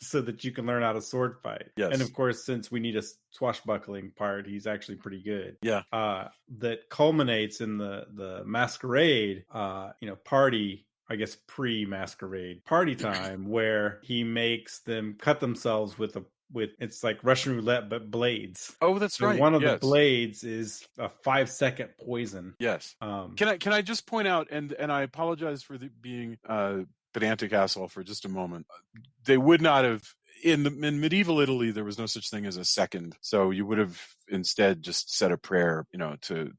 So that you can learn how to sword fight. Yes. And of course, since we need a swashbuckling part, he's actually pretty good. Yeah. That culminates in the masquerade, party, I guess pre-masquerade party time, where he makes them cut themselves with it's like Russian roulette, but blades. Oh, that's right. One of the blades is a 5-second poison. Yes. Can I just point out, and I apologize for being pedantic asshole for just a moment. They would not have in medieval Italy. There was no such thing as a second, so you would have instead just said a prayer, to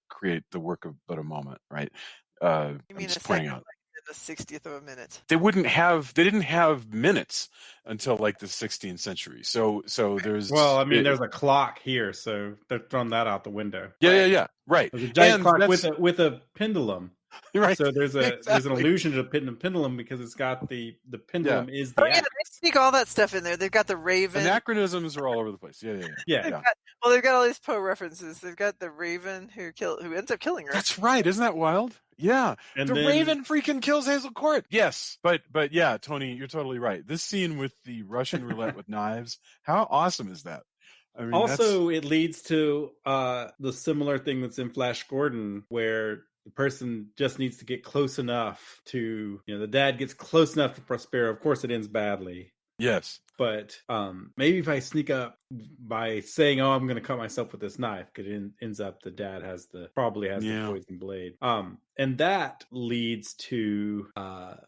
create the work of but a moment, right? You mean just pointing out in the 60th of a minute? They didn't have minutes until like the 16th century. So there's there's a clock here, so they're throwing that out the window. Yeah. Right. There's a giant clock with a pendulum. Right. So there's an allusion to the pendulum because it's got the pendulum is the axe. They sneak all that stuff in there. They've got the raven. Anachronisms are all over the place. Yeah. They've got all these Poe references. They've got the raven who ends up killing her. That's right. Isn't that wild? Yeah. And the raven freaking kills Hazel Court. Yes. But yeah, Tony, you're totally right. This scene with the Russian roulette with knives, how awesome is that? I mean, also, it leads to the similar thing that's in Flash Gordon, where the person just needs to get close enough to, the dad gets close enough to Prospero. Of course, it ends badly. Yes. But maybe if I sneak up by saying, "Oh, I'm going to cut myself with this knife," because it ends up the dad probably has the poison blade. And that leads to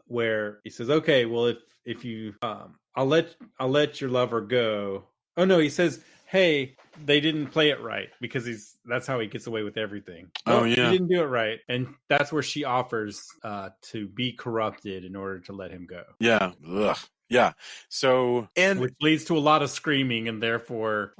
where he says, "Okay, well, if you, I'll let your lover go." Oh no, he says, "Hey, they didn't play it right," because that's how he gets away with everything. Oh yeah, he didn't do it right, and that's where she offers to be corrupted in order to let him go. Yeah. Ugh. Yeah. So, which leads to a lot of screaming, and therefore,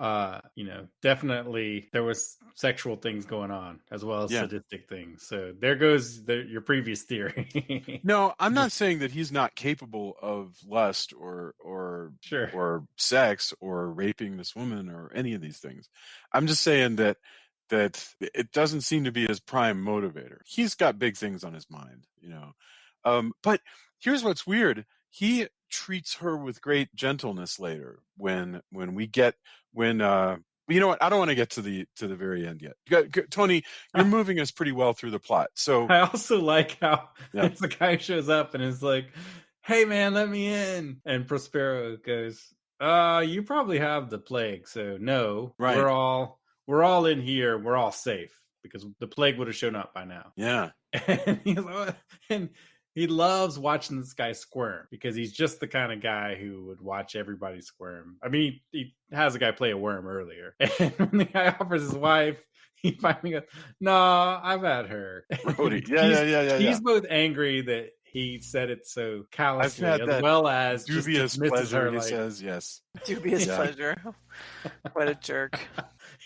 definitely there was sexual things going on as well as sadistic things. So there goes your previous theory. No, I'm not saying that he's not capable of lust or sex or raping this woman or any of these things. I'm just saying that it doesn't seem to be his prime motivator. He's got big things on his mind, But here's what's weird. He treats her with great gentleness later when you know what? I don't want to get to the very end yet. Tony, you're moving us pretty well through the plot. So I also like how Yeah. the guy shows up and is like, "Hey man, let me in." And Prospero goes, you probably have the plague, so no. Right. We're all in here, we're all safe because the plague would have shown up by now." yeah, And he loves watching this guy squirm because he's just the kind of guy who would watch everybody squirm. I mean, he has a guy play a worm earlier. And when the guy offers his wife, he finally goes, "No, I've had her." Brody. Yeah. He's both angry that he said it so callously, I've had as that well as just dubious dismisses pleasure. her He like, says yes. Dubious Yeah. pleasure. What a jerk.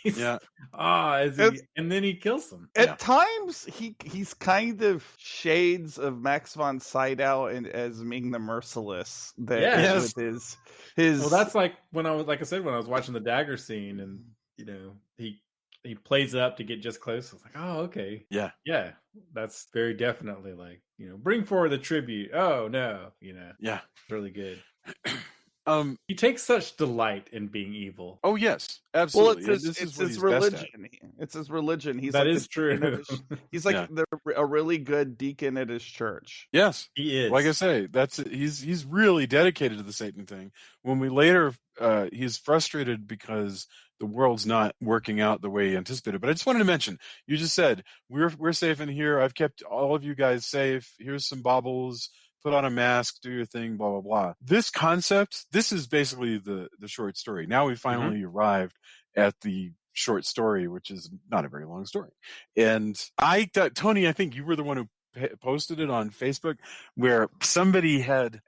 Yeah. And then he kills him. At times, he's kind of shades of Max von Sydow and as being the merciless. Yes. With his. Well, that's like when I was watching the dagger scene, and he plays it up to get just close. I was like, oh, okay, Yeah. that's very definitely like bring forward the tribute. Oh no, Yeah. really good. Um. He takes such delight in being evil. Oh yes, Well, absolutely. it's his religion. It's his religion. He's That like is true. He's like Yeah. a really good deacon at his church. Yes. He is. Like I say, he's really dedicated to the Satan thing. When we later, he's frustrated because the world's not working out the way he anticipated. But I just wanted to mention, you just said we're safe in here. I've kept all of you guys safe. Here's some baubles. Put on a mask, do your thing, blah blah blah. This concept, this is basically the short story. Now we finally arrived at the short story, which is not a very long story. And Tony, I think you were the one who posted it on Facebook, where somebody had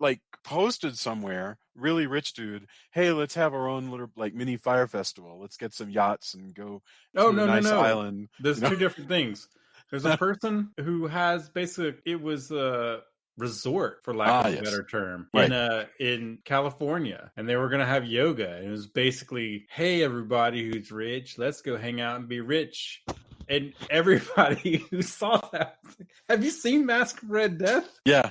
like posted somewhere, really rich dude, hey, let's have our own little like mini fire festival. Let's get some yachts and go to a nice island. There's two different things. There's a person who has basically, it was a resort, for lack of a better term, in California, and they were going to have yoga. And it was basically, hey, everybody who's rich, let's go hang out and be rich. And everybody who saw that was like, have you seen Masque of Red Death? Yeah.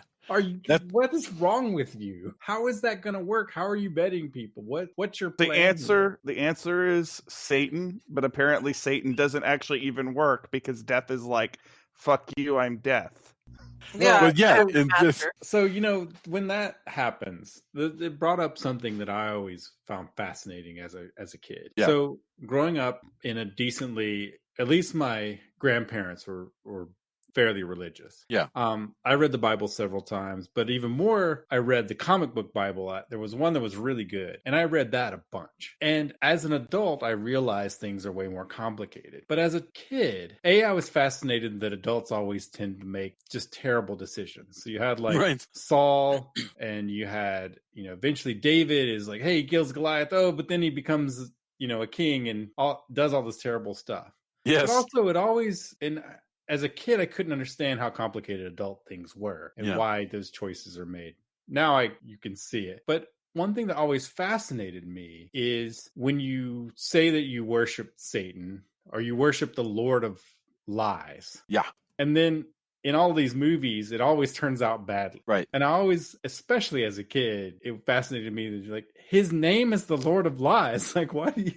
What is wrong with you? How is that going to work? How are you betting people? What's your plan? The answer is Satan, but apparently Satan doesn't actually even work because death is like, fuck you, I'm death. So when that happens, it brought up something that I always found fascinating as a kid. Yeah. So growing up in a decently, at least my grandparents were fairly religious. Yeah. I read the Bible several times, but even more, I read the comic book Bible. There was one that was really good, and I read that a bunch. And as an adult, I realized things are way more complicated. But as a kid, I was fascinated that adults always tend to make just terrible decisions. So you had Saul, and you had, eventually David is like, hey, he kills Goliath. Oh, but then he becomes, a king and does all this terrible stuff. Yes. But also it always, as a kid, I couldn't understand how complicated adult things were and why those choices are made. Now you can see it. But one thing that always fascinated me is when you say that you worship Satan or you worship the Lord of Lies. Yeah. And then in all these movies, it always turns out badly. Right. And I always, especially as a kid, it fascinated me that you're like, his name is the Lord of Lies. Like, why do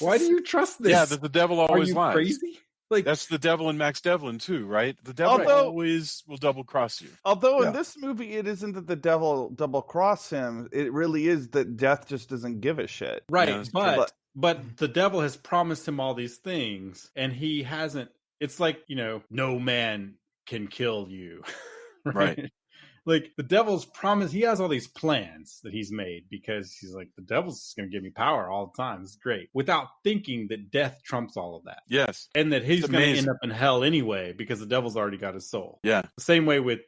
you trust this? Yeah, that the devil always lies. Crazy? Like, that's the devil in Max Devlin too, right? The devil always will double cross you. Although in this movie, it isn't that the devil double cross him. It really is that death just doesn't give a shit. Right. But the devil has promised him all these things, and he hasn't. It's like, no man can kill you. Right. Like the devil's promise, he has all these plans that he's made because he's like, the devil's just going to give me power all the time. It's great. Without thinking that death trumps all of that. Yes. And that he's going to end up in hell anyway because the devil's already got his soul. Yeah. The same way with,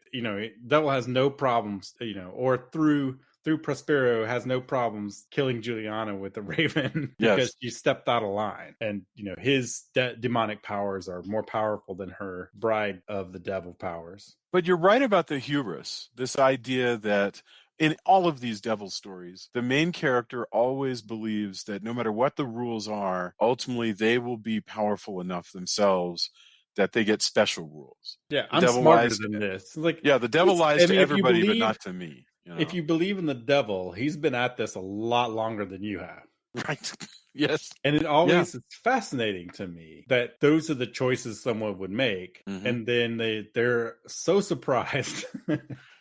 devil has no problems, or through Prospero has no problems killing Juliana with the raven because she stepped out of line. And, his demonic powers are more powerful than her bride of the devil powers. But you're right about the hubris, this idea that in all of these devil stories, the main character always believes that no matter what the rules are, ultimately they will be powerful enough themselves that they get special rules. Yeah, The I'm devil smarter lies than to, this. Like, yeah, the devil lies to if you everybody, but believe, not to me. if you believe in the devil, he's been at this a lot longer than you have. Right. Yes. And it always is fascinating to me that those are the choices someone would make. Mhm. And then they're so surprised when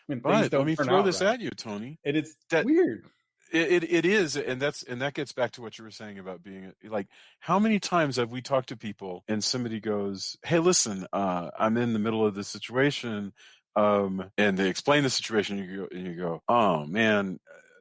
things But don't let me turn throw out this right. at you, Tony. And it's That- weird. It is, and that gets back to what you were saying about being like, how many times have we talked to people and somebody goes, "Hey, listen, I'm in the middle of this situation," and they explain the situation, and you go, "Oh man,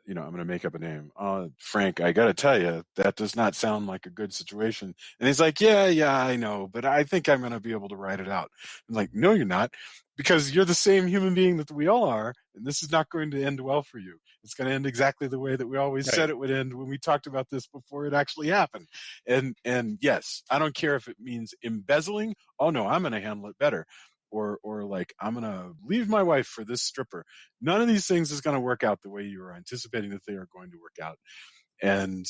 I'm going to make up a name, Frank. I got to tell you, that does not sound like a good situation." And he's like, "Yeah, I know, but I think I'm going to be able to write it out." I'm like, "No, you're not." Because you're the same human being that we all are, and this is not going to end well for you. It's going to end exactly the way that we always said it would end when we talked about this before it actually happened. And yes, I don't care if it means embezzling. Oh no, I'm going to handle it better. Or like, I'm going to leave my wife for this stripper. None of these things is going to work out the way you are anticipating that they are going to work out. And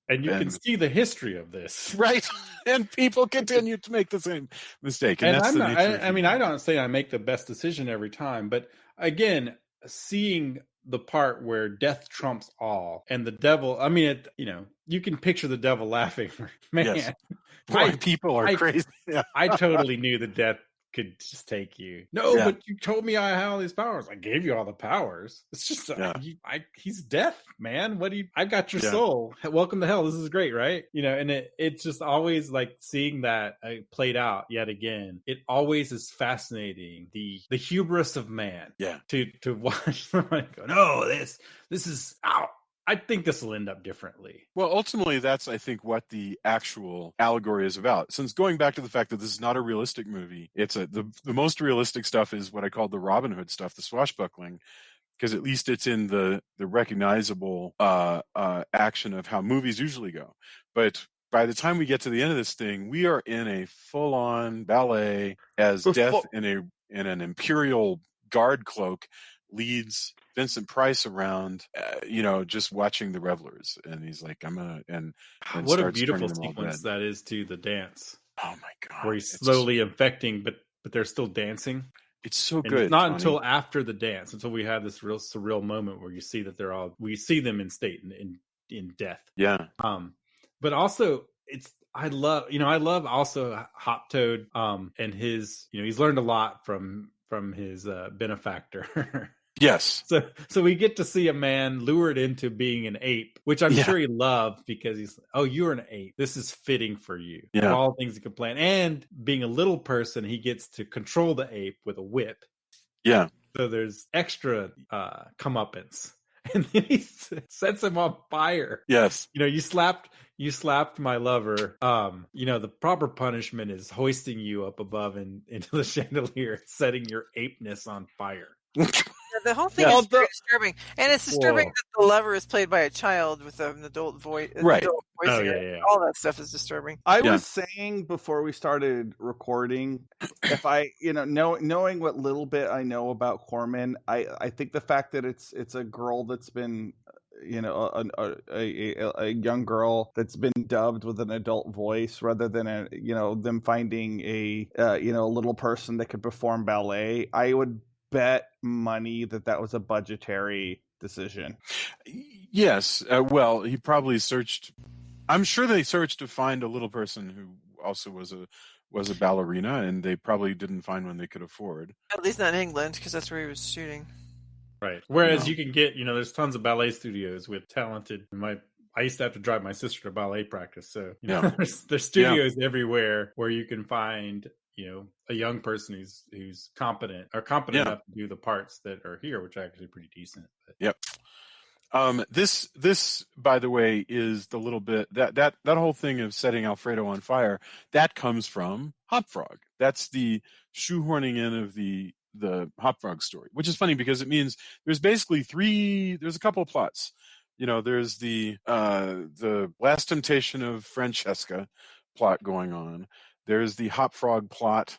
you can see the history of this, right? And people continue to make the same mistake. And that's I don't say I make the best decision every time, but again, seeing the part where death trumps all and the devil, you can picture the devil laughing. Man, yes. Boy, people are crazy. Yeah. I totally knew that death could just take you. No, but you told me I have all these powers. I gave you all the powers. It's just he's death, man. I got your soul. Welcome to hell. This is great, right? And it's just always like seeing that played out yet again. It always is fascinating, the hubris of man. Yeah. To watch someone go, no, this is out. I think this will end up differently. Well, ultimately, that's, I think, what the actual allegory is about. Since going back to the fact that this is not a realistic movie, it's the most realistic stuff is what I call the Robin Hood stuff, the swashbuckling, because at least it's in the recognizable action of how movies usually go. But by the time we get to the end of this thing, we are in a full-on ballet as death in an imperial guard cloak leads Vincent Price around, just watching the revelers, and he's like, "I'm gonna," and what a beautiful sequence that is to the dance. Oh my god! Where he's slowly infecting, but they're still dancing. It's so good. It's not until after the dance, until we have this real surreal moment where you see that we see them in state in death. Yeah. But also I love also Hop Toad, and his, he's learned a lot from his benefactor. Yes. So we get to see a man lured into being an ape, which I'm sure he loved because you're an ape. This is fitting for you. Yeah. All things he can plan. And being a little person, he gets to control the ape with a whip. Yeah. So there's extra comeuppance. And then he sets him on fire. Yes. You slapped my lover. The proper punishment is hoisting you up above and into the chandelier, setting your apeness on fire. The whole thing is very disturbing, and it's disturbing that the lover is played by a child with an adult voice. Right. All that stuff is disturbing. I was saying before we started recording, if I, knowing what little bit I know about Corman, I think the fact that it's a girl that's been, a young girl that's been dubbed with an adult voice rather than them finding a little person that could perform ballet, I would bet money that was a budgetary decision. Yes. Well, he probably searched. I'm sure they searched to find a little person who also was a ballerina, and they probably didn't find one they could afford. At least not in England, because that's where he was shooting. Right. Whereas you can get, there's tons of ballet studios with talented. I used to have to drive my sister to ballet practice, so there's studios everywhere where you can find a young person who's competent enough to do the parts that are here, which are actually pretty decent. But. Yep. This, by the way, is the little bit that whole thing of setting Alfredo on fire, that comes from Hop Frog. That's the shoehorning in of the Hop Frog story, which is funny because it means there's basically there's a couple of plots. There's the Last Temptation of Francesca plot going on. There's the Hop Frog plot,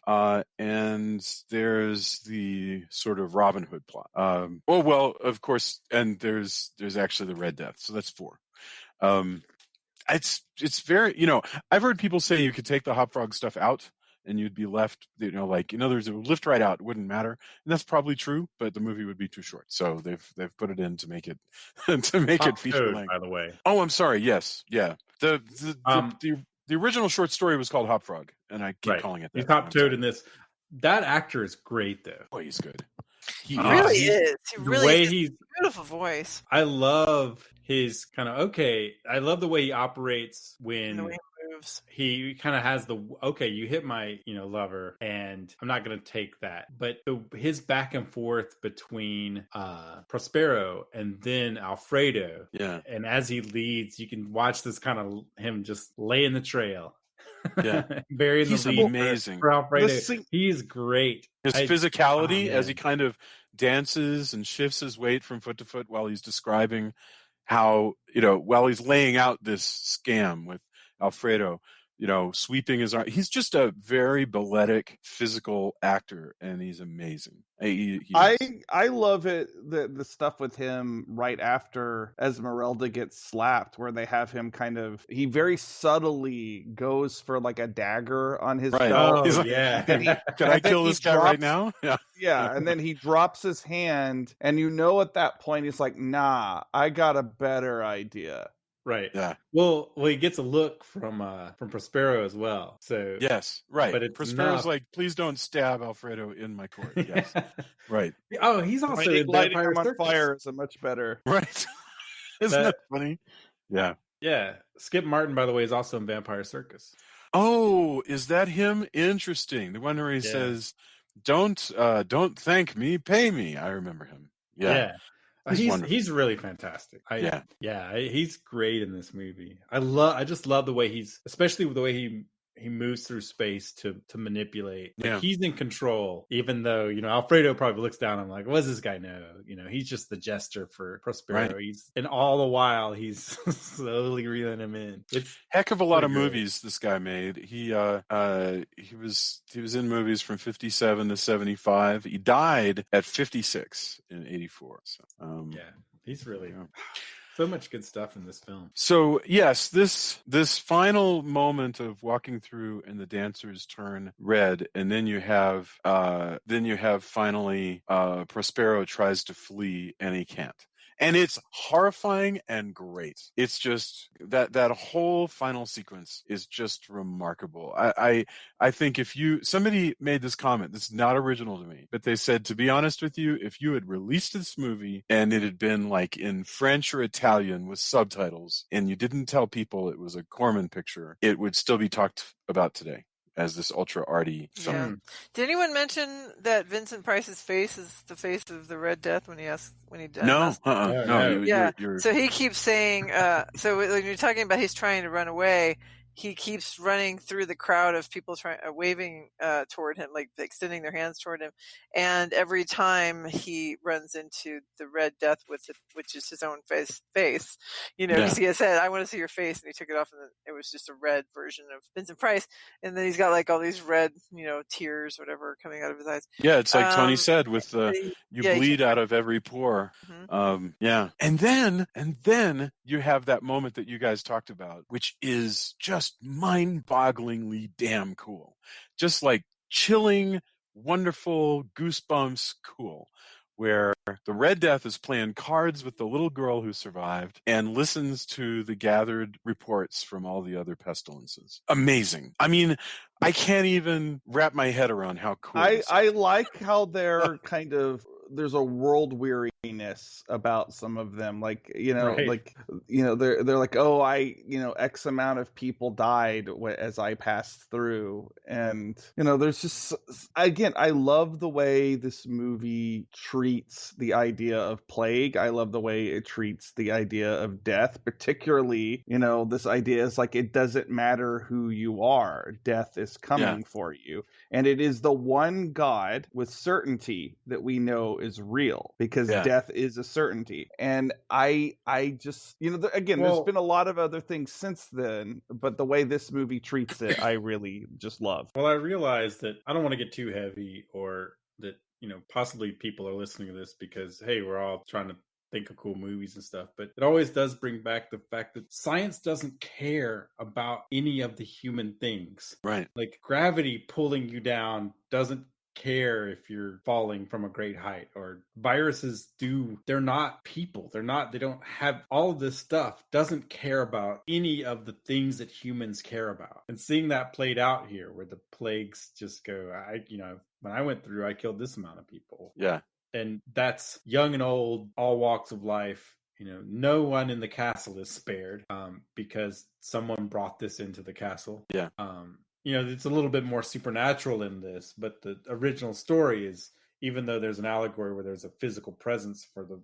and there's the sort of Robin Hood plot. Of course, and there's actually the Red Death. So that's 4. It's very, I've heard people say you could take the Hop Frog stuff out and you'd be left, like, in other words, it would lift right out. It wouldn't matter. And that's probably true, but the movie would be too short. So they've put it in to make it feature Toad, length. by the way. Oh, I'm sorry. Yes. Yeah. The original short story was called Hop Frog, and I keep calling it that. He's Hop Toad in this. That actor is great, though. Boy, he's good. He really is. He really is. Beautiful voice. I love his I love the way he operates when the way he moves. He kind of has you hit my lover, and I'm not going to take that. But his back and forth between Prospero and then Alfredo, and as he leads, you can watch this kind of him just laying the trail. Yeah, burying he's the lead amazing. For Alfredo. He's great. His physicality as he kind of dances and shifts his weight from foot to foot while he's describing how, while he's laying out this scam with Alfredo, sweeping his arm. He's just a very balletic physical actor, and he's amazing. I love it, the stuff with him right after Esmeralda gets slapped, where they have him he very subtly goes for like a dagger on his belt. Oh, yeah. Can I kill this guy right now? Yeah, and then he drops his hand, and at that point he's like, nah, I got a better idea. Right. Yeah. Well, he gets a look from Prospero as well. So yes, right. But Prospero's like, please don't stab Alfredo in my court. Yes, right. Oh, he's also in lighting Vampire him on Circus. fire is a much better. Right. Isn't that funny? Yeah. Yeah. Skip Martin, by the way, is also in Vampire Circus. Oh, is that him? Interesting. The one where he says, "Don't thank me, pay me." I remember him. Yeah. He's really fantastic. He's great in this movie. I just love the way especially the way he moves through space to manipulate. He's in control, even though Alfredo probably looks down and like, what does this guy know? He's just the jester for Prospero. Right. And all the while he's slowly reeling him in. It's heck of a lot of movies this guy made. He was in movies from 57 to 75. He died at 56 in 84. So, he's really so much good stuff in this film. So yes, this final moment of walking through and the dancers turn red, and then you have finally Prospero tries to flee and he can't. And it's horrifying and great. It's just that whole final sequence is just remarkable. I think somebody made this comment, this is not original to me, but they said, to be honest with you, if you had released this movie and it had been like in French or Italian with subtitles, and you didn't tell people it was a Corman picture, it would still be talked about today as this ultra arty film. Yeah. Did anyone mention that Vincent Price's face is the face of the Red Death when he does? No. Yeah. You're... So he keeps saying. So when you're talking about he's trying to run away, he keeps running through the crowd of people waving toward him, like extending their hands toward him. And every time he runs into the Red Death which is his own face, he said, "I want to see your face," and he took it off, and it was just a red version of Vincent Price. And then he's got like all these red, tears, whatever, coming out of his eyes. Yeah, it's like Tony said, with you bleed out of every pore. Mm-hmm. And then you have that moment that you guys talked about, which is just mind-bogglingly damn cool. Just like chilling, wonderful, goosebumps cool, where the Red Death is playing cards with the little girl who survived and listens to the gathered reports from all the other pestilences. Amazing. I mean, I can't even wrap my head around how cool I like how they're kind of, there's a world weariness about some of them, like Right. like they're like, oh, X amount of people died as I passed through, and there's just, again, I love the way this movie treats the idea of plague. I love the way it treats the idea of death, particularly this idea is like, it doesn't matter who you are, death is coming for you, and it is the one God with certainty that we know is real, because death is a certainty. And I just, again, there's been a lot of other things since then, but the way this movie treats it, I really just love. Well, I realize that I don't want to get too heavy, or that possibly people are listening to this because, hey, we're all trying to think of cool movies and stuff, but it always does bring back the fact that science doesn't care about any of the human things. Right. Like gravity pulling you down doesn't care if you're falling from a great height, or viruses they're not people, they don't have all of this stuff, doesn't care about any of the things that humans care about. And seeing that played out here where the plagues just go, when I went through, I killed this amount of people. Yeah. And that's young and old, all walks of life. No one in the castle is spared because someone brought this into the castle. Yeah. It's a little bit more supernatural in this, but the original story is, even though there's an allegory where there's a physical presence for the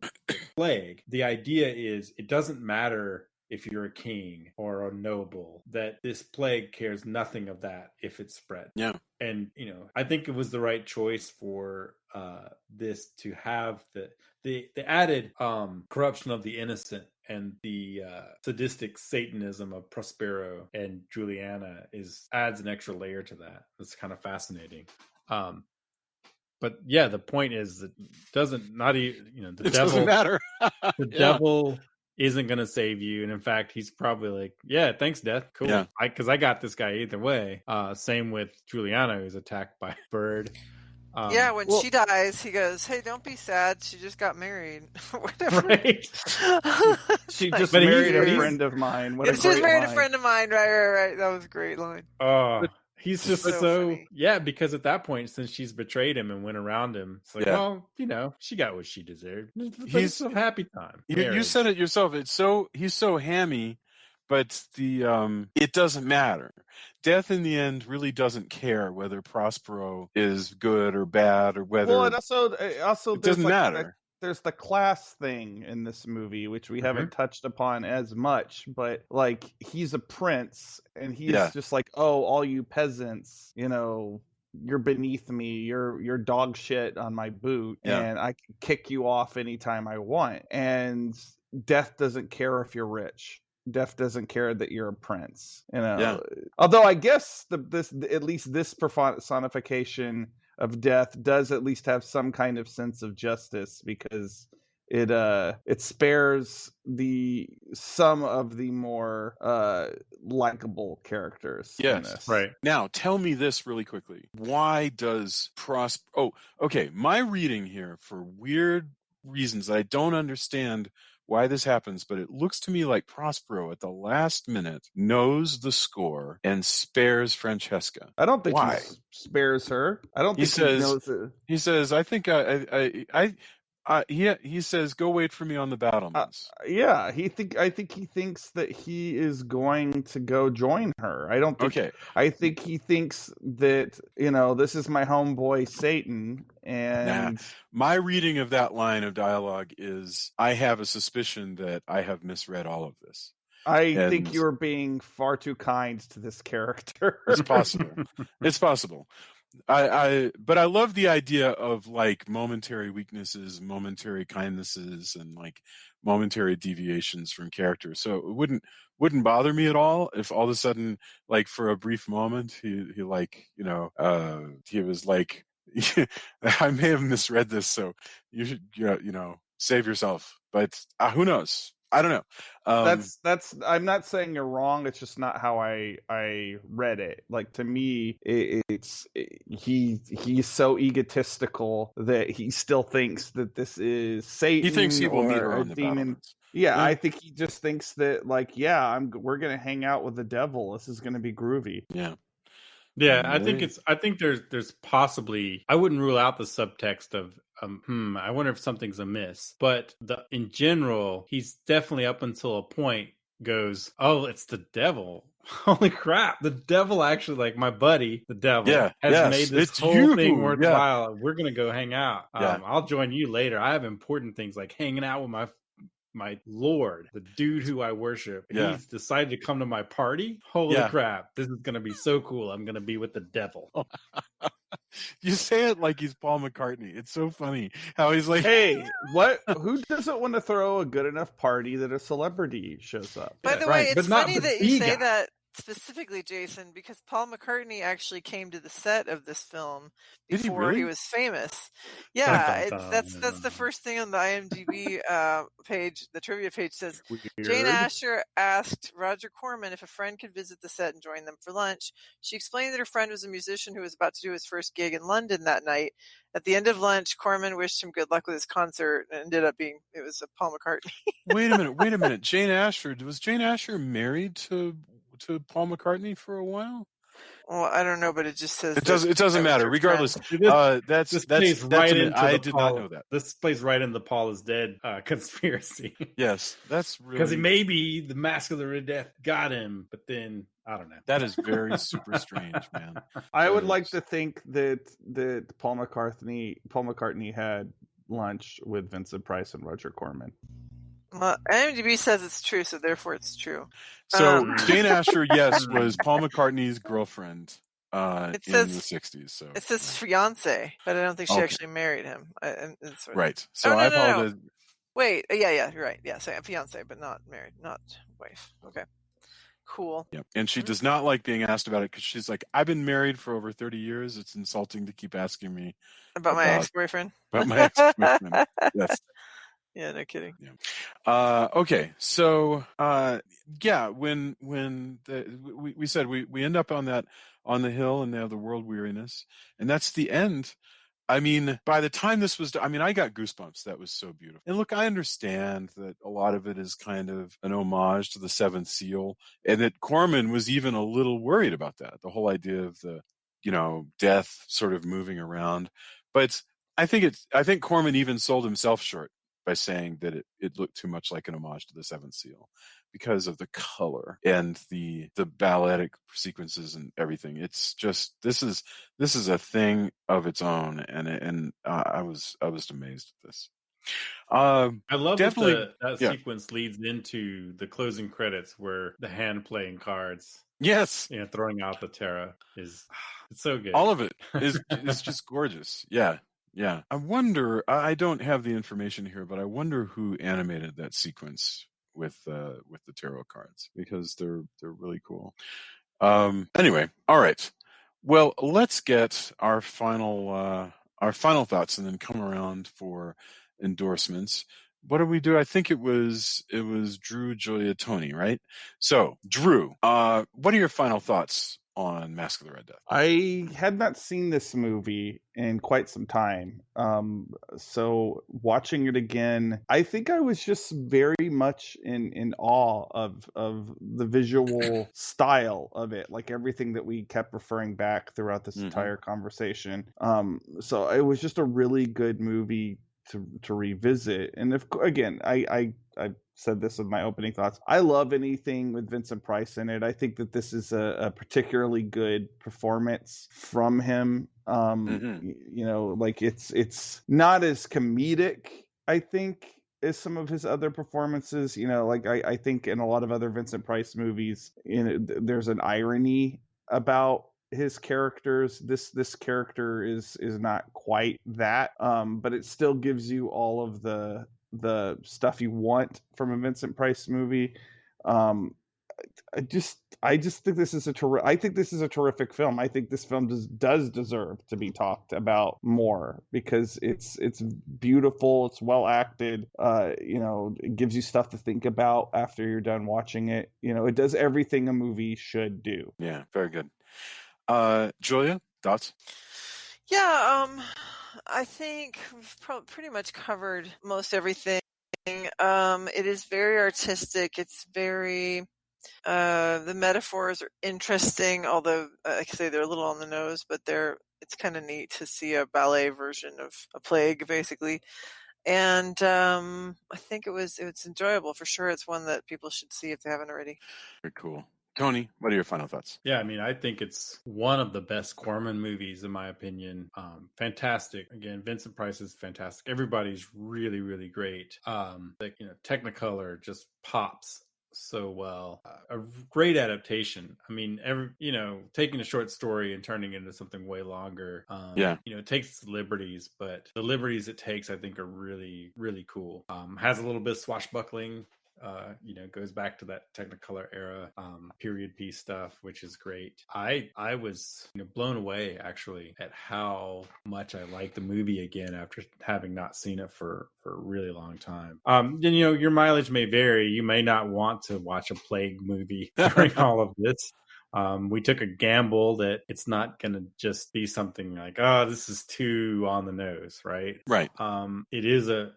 plague, the idea is it doesn't matter if you're a king or a noble, that this plague cares nothing of that if it's spread. Yeah. And, I think it was the right choice for this to have the added corruption of the innocent and the sadistic Satanism of Prospero and Juliana adds an extra layer to that. It's kind of fascinating. But yeah, the point is that doesn't matter. The devil isn't going to save you. And in fact, he's probably like, yeah, thanks, Death. Cool. Yeah. Because I got this guy either way. Same with Juliana, who's attacked by a bird. When she dies, he goes, "Hey, don't be sad. She just got married." Whatever. Right. She just married a friend of mine. What a She's great married line. a friend of mine. Right. That was a great line. He's just so funny. Yeah, because at that point, since she's betrayed him and went around him, it's like, well, she got what she deserved. He's a happy time. You said it yourself. He's so hammy, but it doesn't matter. Death in the end really doesn't care whether Prospero is good or bad, or whether. Well, and also it doesn't matter. There's the class thing in this movie, which we haven't touched upon as much, but like he's a prince and he's just like, oh, all you peasants, you're beneath me, you're dog shit on my boot, and I can kick you off anytime I want. And Death doesn't care if you're rich. Death doesn't care that you're a prince. Although I guess at least this personification of Death does at least have some kind of sense of justice, because it spares some of the more likable characters. Yes, in this. Right. Now, tell me this really quickly. Why does my reading here, for weird reasons that I don't understand why this happens, but it looks to me like Prospero at the last minute knows the score and spares Francesca. I don't think why? He spares her. I don't think he knows it. He says, I think he says, go wait for me on the battlements. I think he thinks that he is going to go join her. I don't think. Okay. I think he thinks that this is my homeboy Satan. And my reading of that line of dialogue is, I have a suspicion that I have misread all of this. I think you're being far too kind to this character. It's possible. It's possible. But I love the idea of like momentary weaknesses, momentary kindnesses, and like momentary deviations from character. So it wouldn't bother me at all if all of a sudden, like for a brief moment, he was like, I may have misread this, so you should save yourself. But who knows? I don't know. That's. I'm not saying you're wrong. It's just not how I read it. Like, to me, he's so egotistical that he still thinks that this is Satan. He thinks he will meet her a on the demon. Yeah, I think he just thinks that, like, we're gonna hang out with the devil. This is gonna be groovy. Yeah. Yeah, I think there's possibly, I wouldn't rule out the subtext of I wonder if something's amiss. But in general, he's definitely, up until a point, goes, oh, it's the devil. Holy crap, the devil actually, like my buddy, the devil, has made this whole thing worthwhile. Yeah. We're gonna go hang out. I'll join you later. I have important things like hanging out with my lord, the dude who I worship. He's decided to come to my party. Holy crap, this is gonna be so cool. I'm gonna be with the devil. You say it like he's Paul McCartney. It's so funny how he's like, hey, who doesn't want to throw a good enough party that a celebrity shows up? By the way, it's funny that you say that specifically, Jason, because Paul McCartney actually came to the set of this film Did he before he really? was famous. Dun, Yeah, dun, that's dun. the first thing on the IMDb page. The trivia page says Jane Weird. Asher asked Roger Corman if a friend could visit the set and join them for lunch. She explained that her friend was a musician who was about to do his first gig in London that night. At the end of lunch, Corman wished him good luck with his concert, and ended up being it was Paul McCartney. Wait a minute. Jane Asher, was Jane Asher married to Paul McCartney for a while? Well, I don't know, but it just says It doesn't matter. Regardless, that's This plays right into I the did Paul, not know that. This plays right into the Paul is dead conspiracy. Yes, that's Because really maybe the Masque of the Red Death got him, but then I don't know. that is very super strange, man. I would That like is- to think that Paul McCartney had lunch with Vincent Price and Roger Corman. Well, IMDb says it's true, so therefore it's true. So Um, Jane Asher, yes, was Paul McCartney's girlfriend It in says- the '60s. So It says fiance, but I don't think she Okay. actually married him. right. So Oh, no, I no, no. apologize. Wait, yeah, you're right. Yeah, so fiance, but not married, not wife. Okay, cool. Yeah, and she does not like being asked about it because she's like, I've been married for over 30 years. It's insulting to keep asking me About my About- ex-boyfriend. about my ex-boyfriend. Yes. Yeah, no kidding. Okay, so yeah, when we said we end up on the hill and they have the world weariness, and that's the end. I mean, by the time this was, I got goosebumps. That was so beautiful. And look, I understand that a lot of it is kind of an homage to the Seventh Seal, and that Corman was even a little worried about that. The whole idea of the, death sort of moving around. But I think Corman even sold himself short by saying that it looked too much like an homage to the Seventh Seal because of the color and the balletic sequences and everything. It's just this is a thing of its own, and I was amazed at this. I love Definitely- that yeah. sequence leads into the closing credits where the hand playing cards, Yes, throwing out the Terra it's so good. all of it is just gorgeous. Yeah. I wonder. I don't have the information here, but I wonder who animated that sequence with the tarot cards because they're really cool. Anyway, all right. Well, let's get our final thoughts and then come around for endorsements. What did we do? I think it was Drew, Julia, Tony, right? So, Drew, what are your final thoughts on Masque of the Red Death? I had not seen this movie in quite some time. So watching it again, I think I was just very much in awe of the visual style of it, like everything that we kept referring back throughout this entire conversation. So it was just a really good movie to revisit. And again, I said this in my opening thoughts. I love anything with Vincent Price in it. I think that this is a particularly good performance from him. Like it's not as comedic, I think, as some of his other performances. Like I think in a lot of other Vincent Price movies, there's an irony about his characters. This character is not quite that, but it still gives you all of the stuff you want from a Vincent Price movie. I just think this is a terrific film. I think this film does deserve to be talked about more because it's beautiful, it's well acted. It gives you stuff to think about after you're done watching it. It does everything a movie should do. Yeah, very good. Julia, thoughts? Yeah, I think we've pretty much covered most everything. It is very artistic. It's very the metaphors are interesting, although like I say they're a little on the nose, but it's kind of neat to see a ballet version of a plague, basically. And I think it's enjoyable for sure. It's one that people should see if they haven't already. Very cool. Tony, what are your final thoughts? Yeah, I think it's one of the best Corman movies, in my opinion. Fantastic. Again, Vincent Price is fantastic. Everybody's really, really great. Technicolor just pops so well. A great adaptation. Taking a short story and turning it into something way longer. It takes liberties, but the liberties it takes, I think, are really, really cool. Has a little bit of swashbuckling goes back to that Technicolor era, period piece stuff, which is great. I was blown away actually at how much I like the movie again after having not seen it for a really long time. Your mileage may vary. You may not want to watch a plague movie during all of this. We took a gamble that it's not going to just be something like, oh, this is too on the nose, right? Right. It is a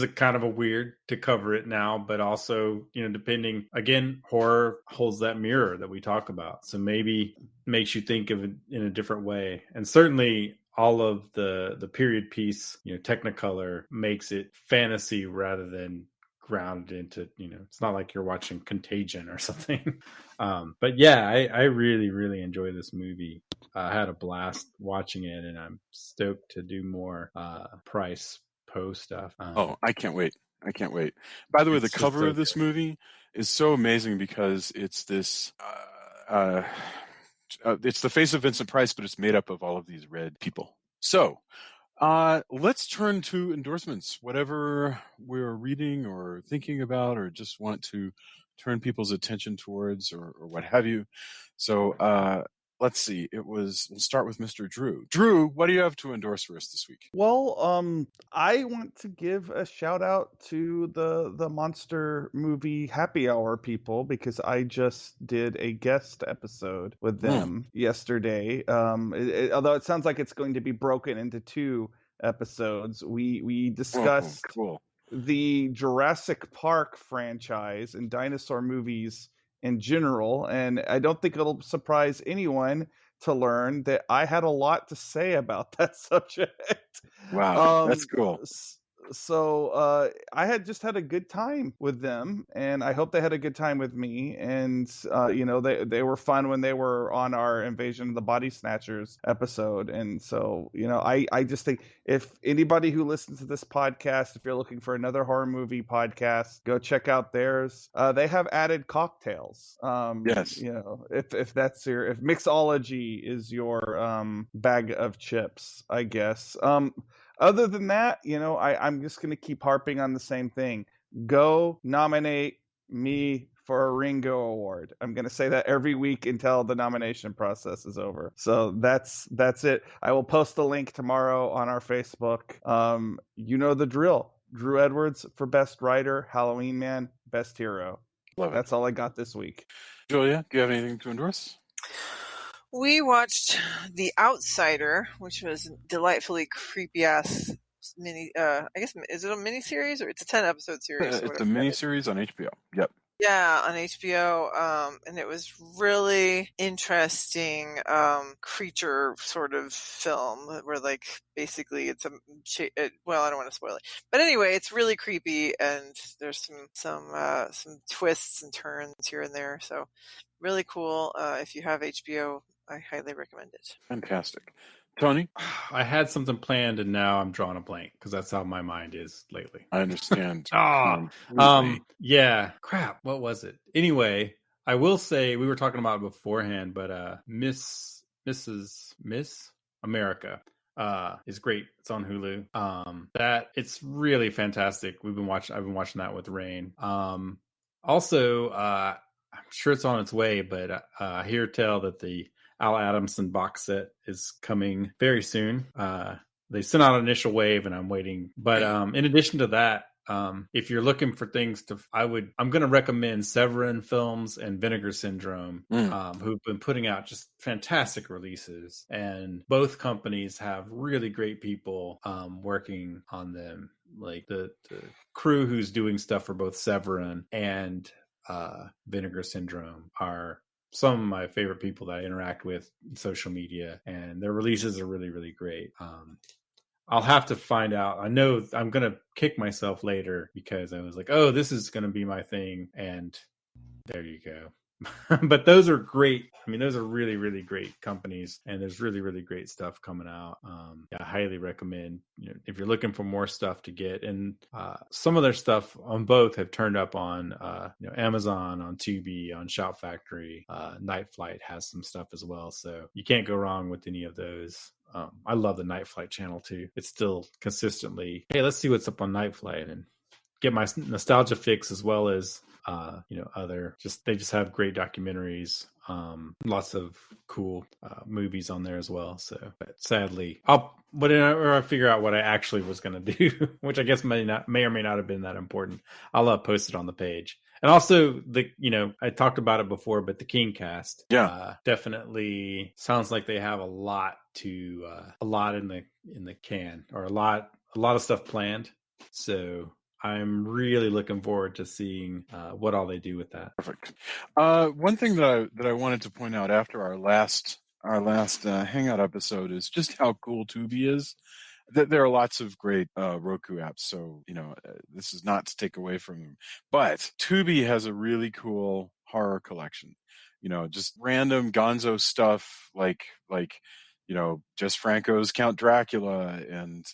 kind of a weird to cover it now, but also, depending, again, horror holds that mirror that we talk about. So maybe makes you think of it in a different way. And certainly all of the period piece, Technicolor makes it fantasy rather than grounded into, it's not like you're watching Contagion or something. But yeah, I really, really enjoy this movie. I had a blast watching it, and I'm stoked to do more Price Poe stuff. I can't wait. By the way, the It's just cover so of this movie is so amazing because it's this it's the face of Vincent Price, but it's made up of all of these red people. So let's turn to endorsements. Whatever we're reading or thinking about or just want to turn people's attention towards or what have you. So let's see. We'll start with Mr. Drew. Drew, what do you have to endorse for us this week? Well, I want to give a shout out to the monster movie Happy Hour people because I just did a guest episode with them yesterday. Although it sounds like it's going to be broken into 2 episodes, we discussed the Jurassic Park franchise and dinosaur movies in general, and I don't think it'll surprise anyone to learn that I had a lot to say about that subject. Wow, that's cool. So I had a good time with them, and I hope they had a good time with me. And they were fun when they were on our Invasion of the Body Snatchers episode. And so I just think if anybody who listens to this podcast, if you're looking for another horror movie podcast, go check out theirs. They have added cocktails. Yes. If that's if mixology is your bag of chips, I guess. Other than that, I'm just going to keep harping on the same thing. Go nominate me for a Ringo Award. I'm going to say that every week until the nomination process is over. So that's it. I will post the link tomorrow on our Facebook. You know the drill. Drew Edwards for Best Writer, Halloween Man, Best Hero. That's all I got this week. Julia, do you have anything to endorse? We watched The Outsider, which was delightfully creepy ass mini. I guess is it a mini series or it's a 10-episode series? It's a mini series on HBO. Yep. Yeah, on HBO, and it was really interesting creature sort of film where basically it's well, I don't want to spoil it, but anyway, it's really creepy and there's some twists and turns here and there, so really cool. If you have HBO, I highly recommend it. Fantastic. Tony? I had something planned and now I'm drawing a blank because that's how my mind is lately. I understand. Yeah. Crap. What was it? Anyway, I will say we were talking about it beforehand, but Miss America is great. It's on Hulu. That it's really fantastic. I've been watching that with Rain. Also, I'm sure it's on its way, but I hear tell that the Al Adamson box set is coming very soon. They sent out an initial wave and I'm waiting. But in addition to that, if you're looking for things I'm going to recommend Severin Films and Vinegar Syndrome, who've been putting out just fantastic releases. And both companies have really great people working on them. Like the crew who's doing stuff for both Severin and Vinegar Syndrome are some of my favorite people that I interact with in social media, and their releases are really, really great. I'll have to find out. I know I'm going to kick myself later because I was like, oh, this is going to be my thing. And there you go. But those are great. I mean, those are really, really great companies, and there's really, really great stuff coming out. I highly recommend, if you're looking for more stuff to get, and some of their stuff on both have turned up on, Amazon, on Tubi, on Shout Factory. Night Flight has some stuff as well, so you can't go wrong with any of those. I love the Night Flight channel too. It's still consistently, hey, let's see what's up on Night Flight, and get my nostalgia fix, as well as they just have great documentaries, lots of cool movies on there as well. So, but sadly, whenever I figure out what I actually was going to do, which I guess may or may not have been that important, I'll post it on the page. And also I talked about it before, but the King cast, definitely sounds like they have a lot in the can, or a lot of stuff planned. So I'm really looking forward to seeing what all they do with that. Perfect. One thing that I wanted to point out after our last Hangout episode is just how cool Tubi is. There are lots of great Roku apps, so this is not to take away from them. But Tubi has a really cool horror collection. Just random gonzo stuff like Jess Franco's Count Dracula and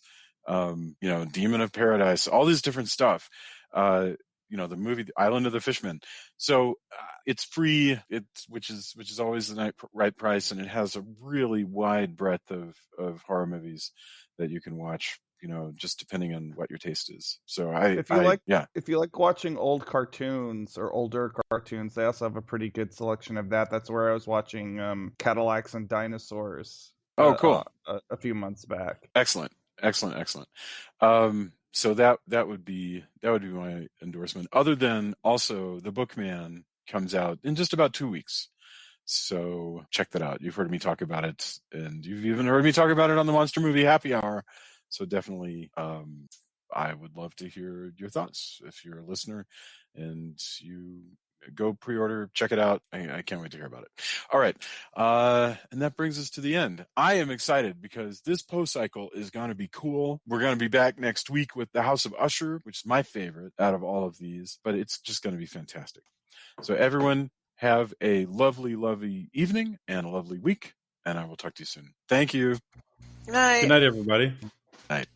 Demon of Paradise, all this different stuff. The movie The Island of the Fishmen. So it's free, which is always the right price, and it has a really wide breadth of horror movies that you can watch, just depending on what your taste is. So if you like watching old cartoons or older cartoons, they also have a pretty good selection of that. That's where I was watching Cadillacs and Dinosaurs. Oh, cool. A few months back. Excellent. So that would be my endorsement. Other than also The Bookman comes out in just about 2 weeks. So check that out. You've heard me talk about it, and you've even heard me talk about it on the Monster Movie Happy Hour. So definitely, I would love to hear your thoughts if you're a listener and you go pre-order, check it out. I can't wait to hear about it. All right. And that brings us to the end. I am excited because this post cycle is going to be cool. We're going to be back next week with The House of Usher, which is my favorite out of all of these, but it's just going to be fantastic. So everyone have a lovely, lovely evening and a lovely week, and I will talk to you soon. Thank you. Good night. Good night, everybody. Night.